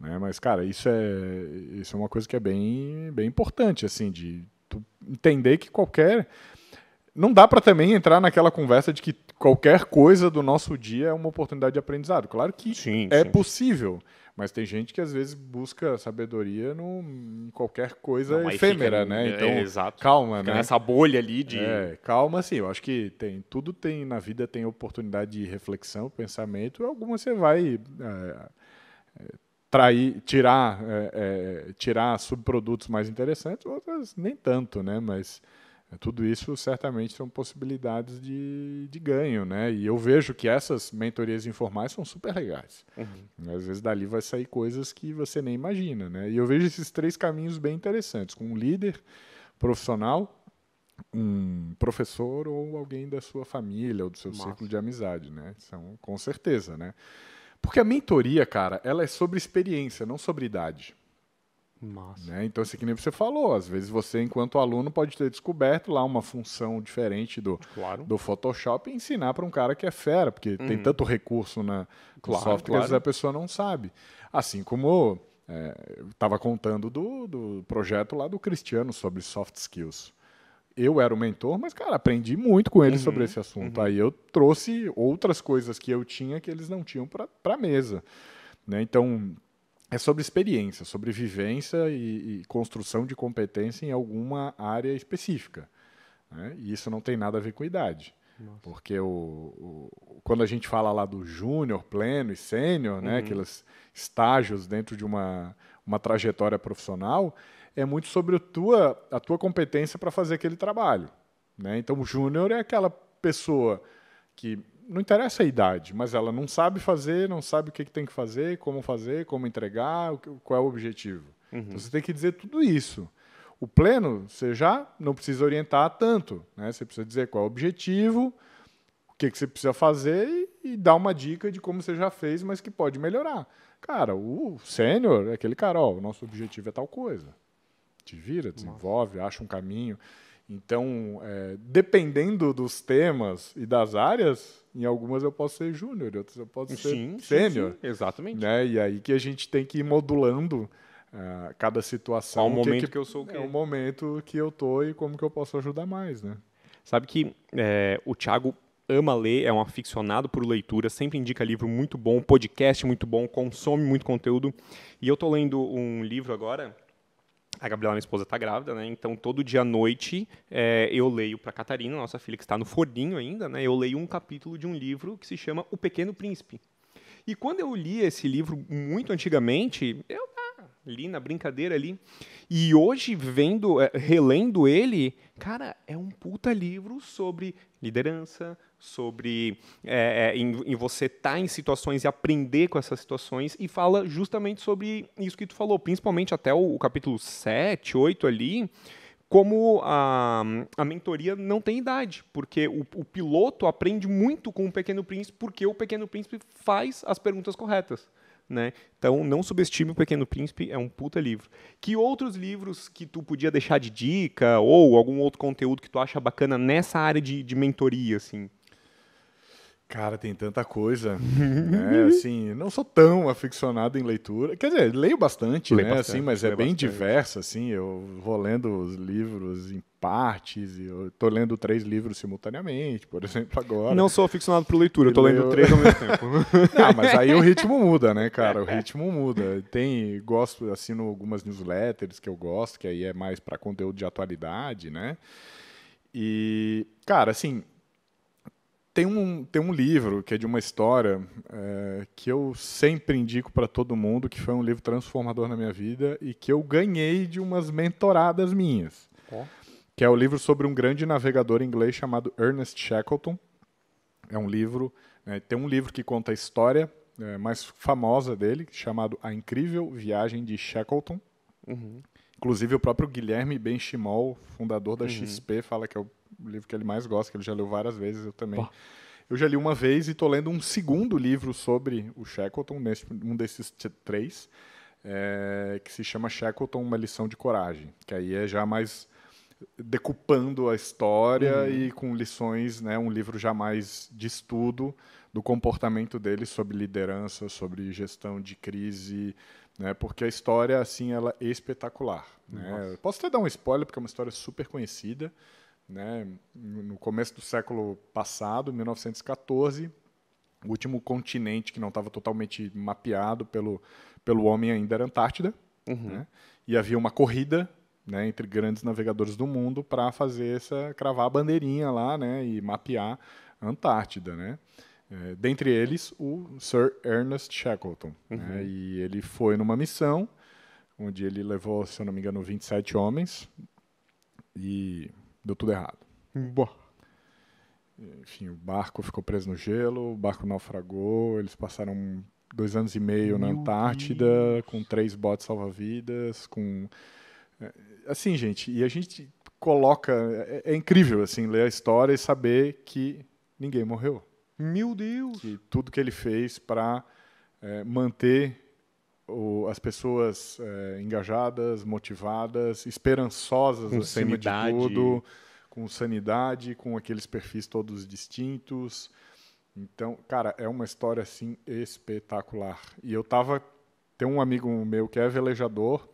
né? Mas, cara, isso é uma coisa que é bem, bem importante, assim, de tu entender que não dá para também entrar naquela conversa de que qualquer coisa do nosso dia é uma oportunidade de aprendizado. Claro que Sim, possível, mas tem gente que às vezes busca sabedoria em qualquer coisa Não, efêmera, né? Então, exato. calma, Fica né? nessa bolha ali de... calma, assim, eu acho que tudo tem na vida tem oportunidade de reflexão, pensamento, algumas você vai tirar subprodutos mais interessantes, outras nem tanto, né? Mas tudo isso certamente são possibilidades de ganho, né? E eu vejo que essas mentorias informais são super legais. Às vezes dali vai sair coisas que você nem imagina, né? E eu vejo esses 3 caminhos bem interessantes, com um líder profissional, um professor ou alguém da sua família ou do seu círculo de amizade, né? São, com certeza, né? Porque a mentoria, cara, ela é sobre experiência, não sobre idade. Né? Então, assim, que nem você falou, às vezes você, enquanto aluno, pode ter descoberto lá uma função diferente do Photoshop e ensinar para um cara que é fera, porque tem tanto recurso no software que às vezes a pessoa não sabe. Assim como estava contando do projeto lá do Cristiano sobre soft skills. Eu era o mentor, mas, cara, aprendi muito com ele sobre esse assunto. Aí eu trouxe outras coisas que eu tinha que eles não tinham para a mesa. Né? Então, é sobre experiência, sobre vivência e construção de competência em alguma área específica. Né? E isso não tem nada a ver com idade. Porque quando a gente fala lá do júnior, pleno e sênior, né, aqueles estágios dentro de uma trajetória profissional, é muito sobre a tua competência para fazer aquele trabalho. Né? Então, o júnior é aquela pessoa que não interessa a idade, mas ela não sabe fazer, não sabe o que tem que fazer, como entregar, qual é o objetivo. Então, você tem que dizer tudo isso. O pleno, você já não precisa orientar tanto. Né? Você precisa dizer qual é o objetivo, o que você precisa fazer e dar uma dica de como você já fez, mas que pode melhorar. Cara, o sênior é aquele cara, o nosso objetivo é tal coisa. Te vira, desenvolve, acha um caminho. Então, dependendo dos temas e das áreas, em algumas eu posso ser júnior, em outras eu posso ser sênior. Exatamente. Né? E aí que a gente tem que ir modulando cada situação. Qual o momento que eu sou o quê? É o momento que eu estou e como que eu posso ajudar mais. Né? Sabe que o Thiago ama ler, é um aficionado por leitura, sempre indica livro muito bom, podcast muito bom, consome muito conteúdo. E eu estou lendo um livro agora... A Gabriela, minha esposa, está grávida, né? Então, todo dia à noite, eu leio para a Catarina, nossa filha, que está no forninho ainda, né? Eu leio um capítulo de um livro que se chama O Pequeno Príncipe. E quando eu li esse livro muito antigamente, eu li na brincadeira ali. E hoje, relendo ele, cara, é um puta livro sobre liderança, sobre em você estar em situações e aprender com essas situações, e fala justamente sobre isso que tu falou, principalmente até o capítulo 7, 8 ali, como a mentoria não tem idade, porque o piloto aprende muito com o Pequeno Príncipe, porque o Pequeno Príncipe faz as perguntas corretas. Né? Então, não subestime o Pequeno Príncipe, é um puta livro. Que outros livros que tu podia deixar de dica, ou algum outro conteúdo que tu acha bacana nessa área de mentoria, assim? Cara, tem tanta coisa, né? Assim, não sou tão aficionado em leitura. Quer dizer, leio bastante, né? Bastante, assim, mas é bem diverso, assim. Eu vou lendo os livros em partes. E eu tô lendo 3 livros simultaneamente, por exemplo, agora. Não sou aficionado por leitura, eu tô lendo 3 ao mesmo tempo. Não, mas aí o ritmo muda, né, cara? O ritmo muda. Assino algumas newsletters que eu gosto, que aí é mais para conteúdo de atualidade, né? E, cara, assim... Tem um livro que é de uma história que eu sempre indico para todo mundo, que foi um livro transformador na minha vida e que eu ganhei de umas mentoradas minhas. Que é o livro sobre um grande navegador inglês chamado Ernest Shackleton. É um livro, tem um livro que conta a história mais famosa dele, chamado A Incrível Viagem de Shackleton. Inclusive o próprio Guilherme Benchimol, fundador da XP, fala que é o livro que ele mais gosta, que ele já leu várias vezes, eu também eu já li uma vez e estou lendo um segundo livro sobre o Shackleton, um desses 3, que se chama Shackleton, Uma Lição de Coragem, que aí é já mais decupando a história e com lições, né, um livro já mais de estudo do comportamento dele sobre liderança, sobre gestão de crise, né, porque a história, assim, ela é espetacular. Né? Posso até dar um spoiler, porque é uma história super conhecida. Né? No começo do século passado, 1914, o último continente que não estava totalmente mapeado pelo homem ainda era a Antártida. Né? E havia uma corrida, né, entre grandes navegadores do mundo para cravar a bandeirinha lá, né, e mapear a Antártida, né? Dentre eles, o Sir Ernest Shackleton. Né? E ele foi numa missão onde ele levou, se eu não me engano, 27 homens e deu tudo errado. Enfim, o barco ficou preso no gelo, o barco naufragou, eles passaram 2 anos e meio na Antártida, com 3 botes salva-vidas, com... Assim, gente, e a gente coloca... É incrível, assim, ler a história e saber que ninguém morreu. Meu Deus! Que tudo que ele fez para manter as pessoas engajadas, motivadas, esperançosas, com acima sanidade. de tudo, com sanidade, com aqueles perfis todos distintos. Então, cara, é uma história assim espetacular. E tem um amigo meu que é velejador,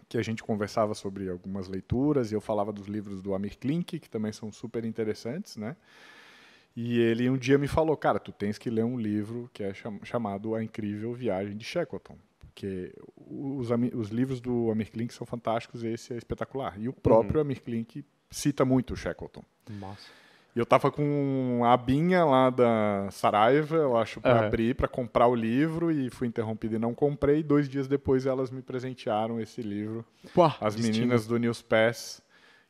que a gente conversava sobre algumas leituras, e eu falava dos livros do Amir Klink, que também são super interessantes, né? E ele um dia me falou, cara, tu tens que ler um livro que é chamado A Incrível Viagem de Shackleton, porque os livros do Amir Klink são fantásticos e esse é espetacular. E o próprio Amir Klink cita muito o Shackleton. Nossa. E eu tava com a abinha lá da Saraiva, eu acho, para abrir, para comprar o livro, e fui interrompido e não comprei. 2 dias depois elas me presentearam esse livro. As meninas do News Pass,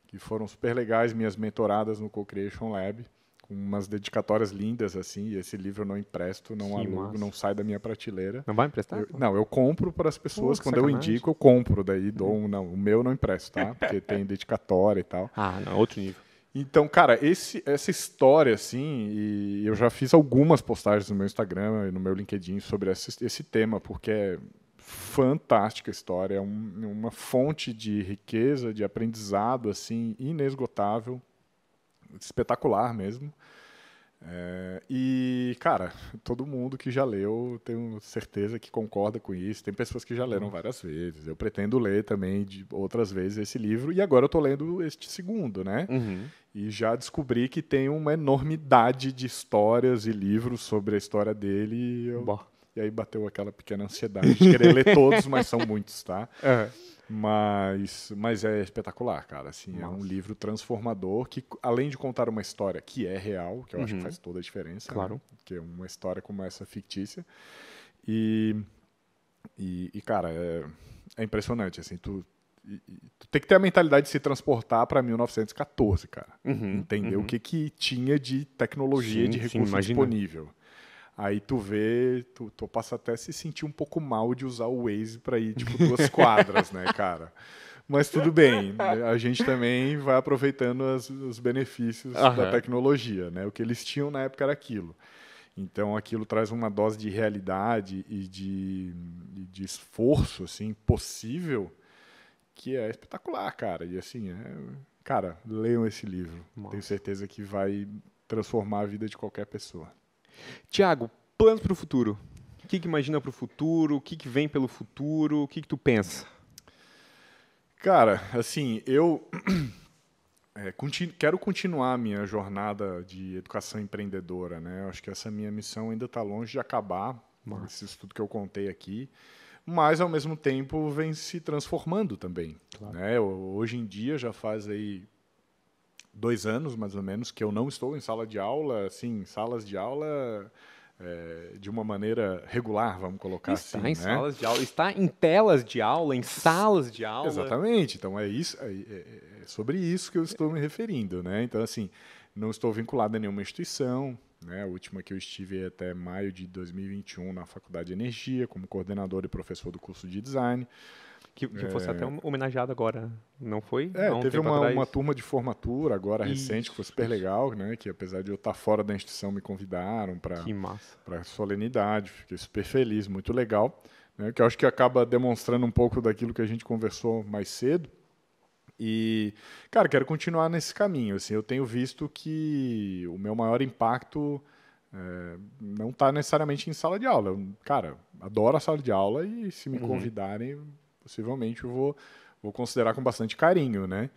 que foram super legais, minhas mentoradas no Co-Creation Lab, com umas dedicatórias lindas, assim, e esse livro eu não empresto, não alugo, não sai da minha prateleira. Não vai emprestar? Eu compro para as pessoas, quando sacanagem. eu indico, eu compro, daí dou não, o meu não empresto, tá? Porque tem dedicatória e tal. Ah, não, outro nível. Então, cara, essa história, assim, e eu já fiz algumas postagens no meu Instagram e no meu LinkedIn sobre esse tema, porque é fantástica a história, é uma fonte de riqueza, de aprendizado, assim, inesgotável, espetacular mesmo. E, cara, todo mundo que já leu, tenho certeza que concorda com isso. Tem pessoas que já leram várias vezes. Eu pretendo ler também outras vezes esse livro. E agora eu estou lendo este segundo, né? E já descobri que tem uma enormidade de histórias e livros sobre a história dele. E aí bateu aquela pequena ansiedade de querer ler todos, mas são muitos, tá? Mas é espetacular, cara. Assim, é um livro transformador que, além de contar uma história que é real, que eu acho que faz toda a diferença, claro, né? Que é uma história como essa fictícia. E cara, é impressionante. Assim, tu tem que ter a mentalidade de se transportar para 1914, cara. Entender o que tinha de tecnologia, de recurso disponível. Aí tu passa até a se sentir um pouco mal de usar o Waze para ir, tipo, 2 quadras, né, cara? Mas tudo bem, a gente também vai aproveitando os benefícios da tecnologia, né? O que eles tinham na época era aquilo. Então, aquilo traz uma dose de realidade e de esforço, assim, possível, que é espetacular, cara. E, assim, cara, leiam esse livro. Tenho certeza que vai transformar a vida de qualquer pessoa. Tiago, planos para o futuro. O que imagina para o futuro? O que vem pelo futuro? O que tu pensa? Cara, assim, eu quero continuar a minha jornada de educação empreendedora, né? Eu acho que essa minha missão ainda está longe de acabar, esse estudo que eu contei aqui, mas, ao mesmo tempo, vem se transformando também. Claro. Né? Hoje em dia, já faz aí 2 anos, mais ou menos, que eu não estou em sala de aula, assim, salas de aula de uma maneira regular, vamos colocar está assim. Em salas de aula, está em telas de aula, em salas de aula. Exatamente. Então, é sobre isso que eu estou me referindo. Né? Então, assim, não estou vinculado a nenhuma instituição. Né? A última que eu estive até maio de 2021 na Faculdade de Energia, como coordenador e professor do curso de Design. Que fosse até homenageado agora, não foi? Há um Teve tempo atrás. uma turma de formatura agora recente, que foi super Isso. legal, né? Que apesar de eu estar fora da instituição, me convidaram Que massa. para solenidade. Fiquei super feliz, muito legal. Né, que eu acho que acaba demonstrando um pouco daquilo que a gente conversou mais cedo. E, cara, quero continuar nesse caminho. Assim, eu tenho visto que o meu maior impacto não está necessariamente em sala de aula. Eu, cara, adoro a sala de aula e se me convidarem, possivelmente eu vou considerar com bastante carinho, né?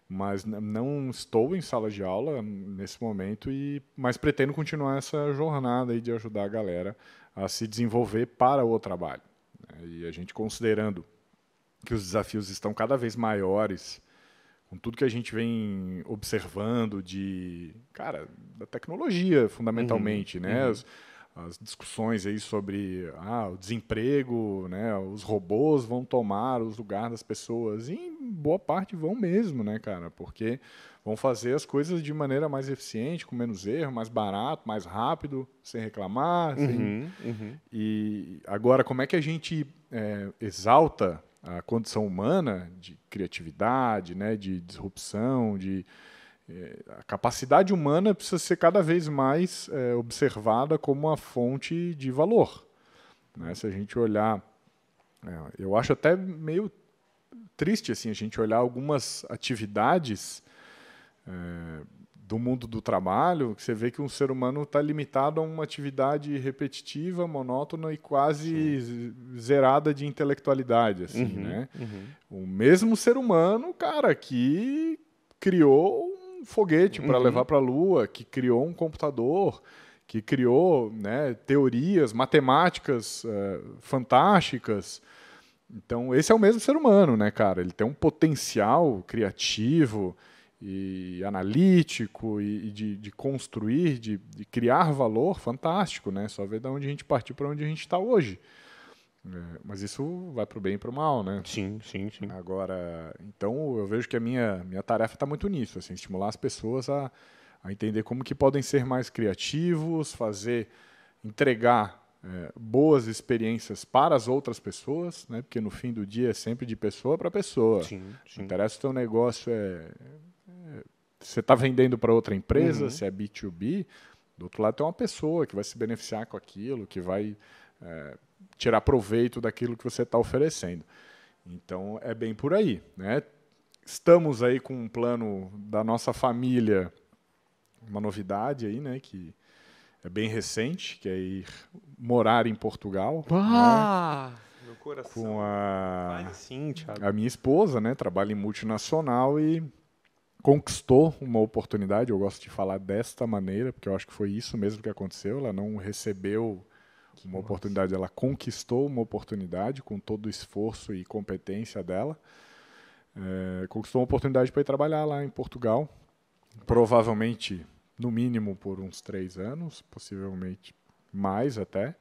Mas não estou em sala de aula nesse momento, mas pretendo continuar essa jornada aí de ajudar a galera a se desenvolver para o trabalho. Né? E a gente considerando que os desafios estão cada vez maiores, com tudo que a gente vem observando da tecnologia, fundamentalmente, né? As discussões aí sobre o desemprego, né? Os robôs vão tomar os lugares das pessoas, e em boa parte vão mesmo, né, cara? Porque vão fazer as coisas de maneira mais eficiente, com menos erro, mais barato, mais rápido, sem reclamar. E agora, como é que a gente exalta a condição humana de criatividade, né, de disrupção, a capacidade humana precisa ser cada vez mais observada como uma fonte de valor. Né? Se a gente olhar, eu acho até meio triste assim, a gente olhar algumas atividades do mundo do trabalho, que você vê que um ser humano está limitado a uma atividade repetitiva, monótona e quase zerada de intelectualidade, assim, né? O mesmo ser humano, cara, que criou um foguete para levar para a Lua, que criou um computador, que criou, né, teorias matemáticas fantásticas. Então, esse é o mesmo ser humano, né, cara? Ele tem um potencial criativo e analítico e de construir, de criar valor fantástico, né? Só ver de onde a gente partiu para onde a gente está hoje. Mas isso vai para o bem e para o mal, né? Sim. Agora, então eu vejo que a minha tarefa está muito nisso, assim, estimular as pessoas a entender como que podem ser mais criativos, entregar boas experiências para as outras pessoas, né? Porque no fim do dia é sempre de pessoa para pessoa. Sim. Não interessa se o teu negócio você está vendendo para outra empresa, se é B2B, do outro lado tem uma pessoa que vai se beneficiar com aquilo, que vai tirar proveito daquilo que você está oferecendo. Então, é bem por aí, né? Estamos aí com um plano da nossa família, uma novidade aí, né, que é bem recente, que é ir morar em Portugal. Ah! Né? Meu coração. Com Sim, Thiago. a minha esposa, né, trabalha em multinacional e conquistou uma oportunidade. Eu gosto de falar desta maneira, porque eu acho que foi isso mesmo que aconteceu. Ela não recebeu uma oportunidade, ela conquistou uma oportunidade com todo o esforço e competência dela. Conquistou uma oportunidade para ir trabalhar lá em Portugal, provavelmente, no mínimo, por uns 3 anos, possivelmente mais até.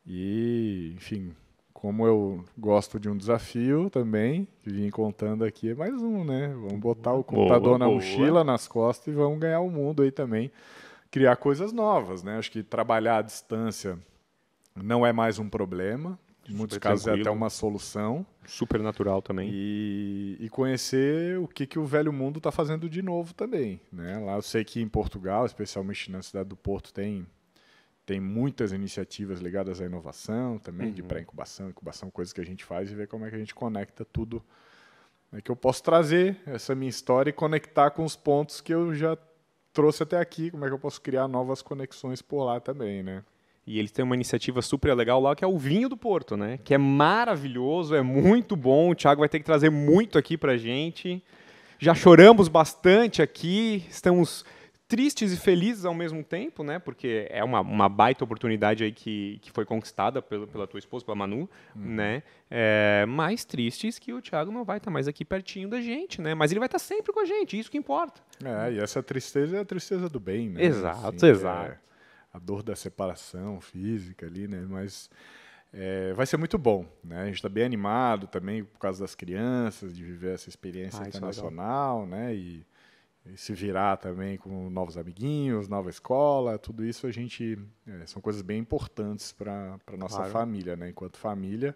E, enfim, como eu gosto de um desafio também, que vim contando aqui, é mais um, né? Vamos botar o computador na mochila, nas costas e vamos ganhar o mundo aí também. Criar coisas novas, né? Acho que trabalhar à distância não é mais um problema. Em muitos casos é até uma solução. Super natural também. E conhecer o que o velho mundo está fazendo de novo também. Né? Lá eu sei que em Portugal, especialmente na cidade do Porto, tem muitas iniciativas ligadas à inovação também, de pré-incubação, incubação, coisas que a gente faz e ver como é que a gente conecta tudo. Que eu posso trazer essa minha história e conectar com os pontos que eu já trouxe até aqui, como é que eu posso criar novas conexões por lá também, né? E eles têm uma iniciativa super legal lá, que é o vinho do Porto, né? Que é maravilhoso, é muito bom. O Thiago vai ter que trazer muito aqui pra gente. Já choramos bastante aqui, estamos tristes e felizes ao mesmo tempo, né? Porque é uma baita oportunidade aí que foi conquistada pela tua esposa, pela Manu, né? Mais tristes que o Thiago não vai estar mais aqui pertinho da gente, né? Mas ele vai estar sempre com a gente, isso que importa. E essa tristeza é a tristeza do bem, né? Exato, assim, exato. A dor da separação física ali, né? Mas vai ser muito bom, né? A gente está bem animado também por causa das crianças, de viver essa experiência internacional, né? E se virar também com novos amiguinhos, nova escola, tudo isso a gente são coisas bem importantes para nossa família, né? Enquanto família.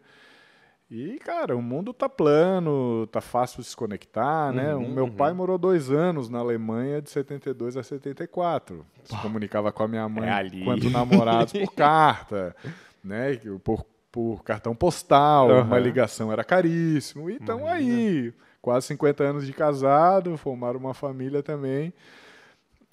E, cara, o mundo tá plano, tá fácil de se conectar, né? O meu pai morou 2 anos na Alemanha, de 72 a 74. Se comunicava com a minha mãe ali. quanto namorados por carta, né? Por cartão postal, uma ligação era caríssimo. E estão aí, quase 50 anos de casado, formaram uma família também.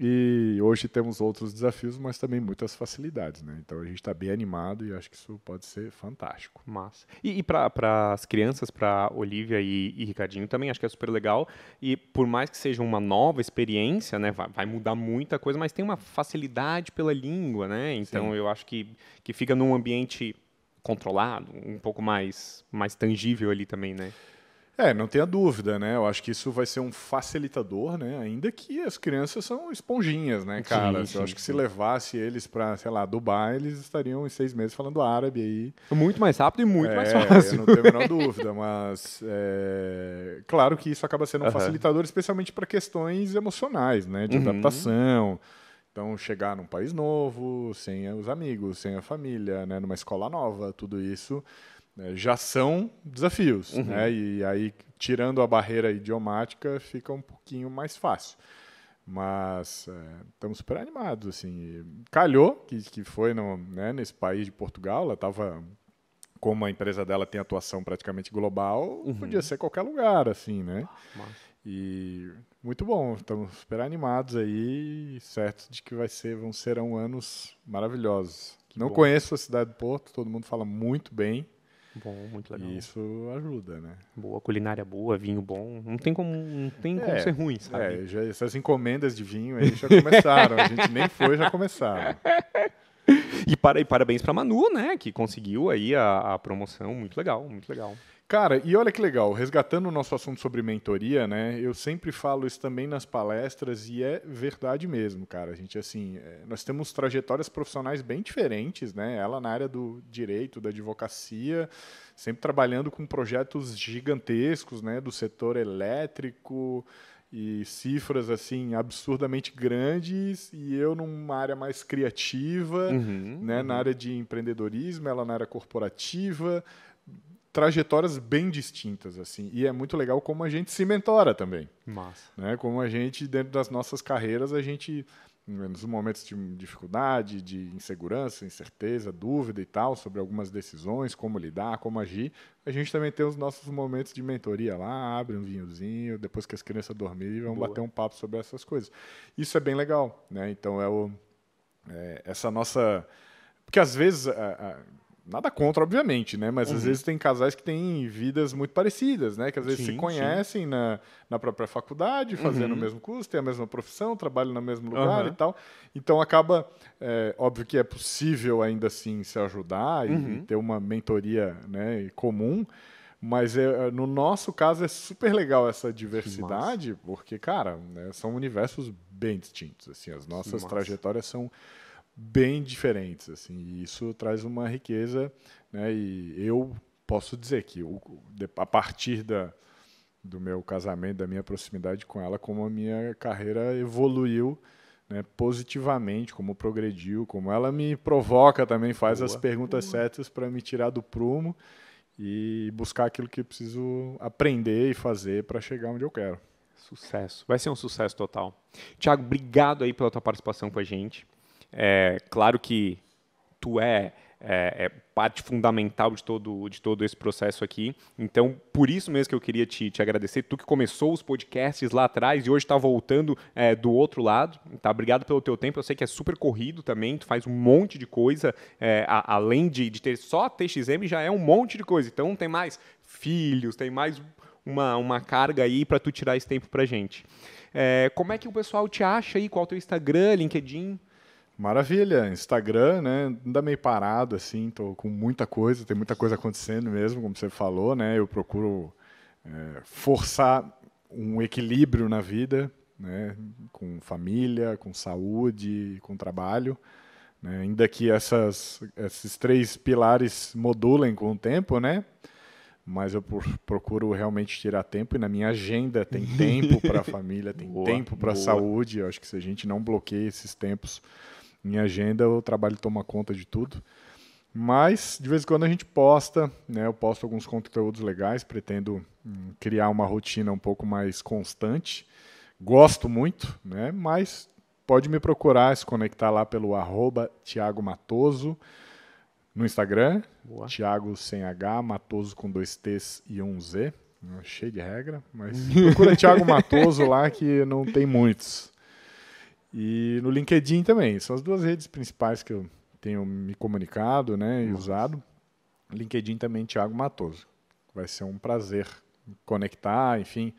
E hoje temos outros desafios, mas também muitas facilidades, né? Então a gente está bem animado e acho que isso pode ser fantástico. Massa. E para as crianças, para Olivia e Ricardinho também, acho que é super legal. E por mais que seja uma nova experiência, né, vai mudar muita coisa, mas tem uma facilidade pela língua, né? Então Sim. eu acho que fica num ambiente controlado, um pouco mais tangível ali também, né? Não tenha dúvida, né? Eu acho que isso vai ser um facilitador, né? Ainda que as crianças são esponjinhas, né, cara? Eu acho que se levasse eles para, sei lá, Dubai, eles estariam em 6 meses falando árabe aí. Muito mais rápido e muito mais Eu fácil. não tenho a menor dúvida, mas claro que isso acaba sendo um facilitador, especialmente para questões emocionais, né? De adaptação. Então, chegar num país novo, sem os amigos, sem a família, né? Numa escola nova, tudo isso já são desafios, né? E aí, tirando a barreira idiomática, fica um pouquinho mais fácil. Mas estamos super animados, assim. Calhou que foi nesse país de Portugal, ela estava, como a empresa dela tem atuação praticamente global, podia ser qualquer lugar, assim, né? E muito bom, estamos super animados aí, certos de que serão anos maravilhosos. Não conheço a cidade do Porto, todo mundo fala muito bem. Bom, muito legal. E isso ajuda, né? Boa, culinária boa, vinho bom. Não tem como ser ruim, sabe? Essas encomendas de vinho aí já começaram. A gente nem foi, já começaram. E parabéns pra Manu, né? Que conseguiu aí a promoção. Muito legal, muito legal. Cara, e olha que legal, resgatando o nosso assunto sobre mentoria, né? Eu sempre falo isso também nas palestras e é verdade mesmo, cara. A gente, assim, nós temos trajetórias profissionais bem diferentes, né? Ela na área do direito, da advocacia, sempre trabalhando com projetos gigantescos, né? Do setor elétrico e cifras, assim, absurdamente grandes, e eu numa área mais criativa, né? Na área de empreendedorismo, ela na área corporativa, trajetórias bem distintas, assim, e é muito legal como a gente se mentora também. Massa. Né? Como a gente, dentro das nossas carreiras, a gente, nos momentos de dificuldade, de insegurança, incerteza, dúvida e tal, sobre algumas decisões, como lidar, como agir, a gente também tem os nossos momentos de mentoria lá, abre um vinhozinho, depois que as crianças dormirem, vamos bater um papo sobre essas coisas. Isso é bem legal, né? Então, essa nossa... Porque, às vezes... Nada contra, obviamente, né? Mas às vezes tem casais que têm vidas muito parecidas, né? Que às vezes se conhecem na própria faculdade, fazendo o mesmo curso, têm a mesma profissão, trabalham no mesmo lugar e tal. Então acaba, óbvio que é possível ainda assim se ajudar e ter uma mentoria, né, comum, mas no nosso caso é super legal essa diversidade, porque, cara, né, são universos bem distintos. Assim, as nossas trajetórias são bem diferentes, assim, e isso traz uma riqueza, né? E eu posso dizer que a partir do meu casamento, da minha proximidade com ela, como a minha carreira evoluiu, né, positivamente, como progrediu, como ela me provoca também, faz as perguntas certas para me tirar do prumo e buscar aquilo que eu preciso aprender e fazer para chegar onde eu quero. Sucesso. Vai ser um sucesso total. Thiago, obrigado aí pela tua participação com a gente. Claro que tu é parte fundamental de todo esse processo aqui. Então, por isso mesmo que eu queria te agradecer. Tu que começou os podcasts lá atrás e hoje está voltando do outro lado. Tá? Obrigado pelo teu tempo. Eu sei que é super corrido também. Tu faz um monte de coisa. Além de ter só a TXM, já é um monte de coisa. Então, tem mais filhos, tem mais uma carga aí para tu tirar esse tempo pra gente. Como é que o pessoal te acha aí? Qual é o teu Instagram, LinkedIn? Maravilha, Instagram, né, ainda meio parado, assim, tô com muita coisa, tem muita coisa acontecendo mesmo, como você falou, né, eu procuro forçar um equilíbrio na vida, né, com família, com saúde, com trabalho, né, ainda que esses 3 pilares modulem com o tempo, né, mas eu procuro realmente tirar tempo e na minha agenda tem tempo para a família, tem tempo para a saúde, eu acho que se a gente não bloqueia esses tempos, minha agenda, o trabalho toma conta de tudo. Mas, de vez em quando a gente posta, né? Eu posto alguns conteúdos legais, pretendo criar uma rotina um pouco mais constante. Gosto muito, né? Mas pode me procurar, se conectar lá pelo @Thiago Matoso no Instagram. Boa. Thiago sem H, Matoso com 2 T's e 1 Z. Cheio de regra, mas procura Thiago Matoso lá que não tem muitos. E no LinkedIn também. São as 2 redes principais que eu tenho me comunicado, né, e usado. LinkedIn também, Thiago Matoso. Vai ser um prazer conectar, enfim,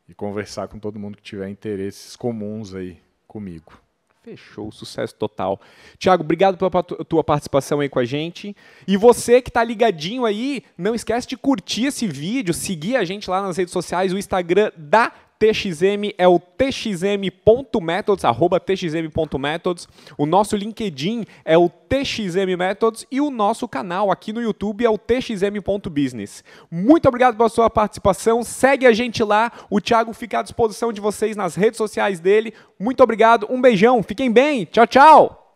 e conversar com todo mundo que tiver interesses comuns aí comigo. Fechou, sucesso total. Thiago, obrigado pela tua participação aí com a gente. E você que tá ligadinho aí, não esquece de curtir esse vídeo, seguir a gente lá nas redes sociais, o Instagram da TXM é o txm.methods, @txm.methods. O nosso LinkedIn é o TXM Methods e o nosso canal aqui no YouTube é o txm.business. Muito obrigado pela sua participação. Segue a gente lá. O Thiago fica à disposição de vocês nas redes sociais dele. Muito obrigado. Um beijão. Fiquem bem. Tchau, tchau.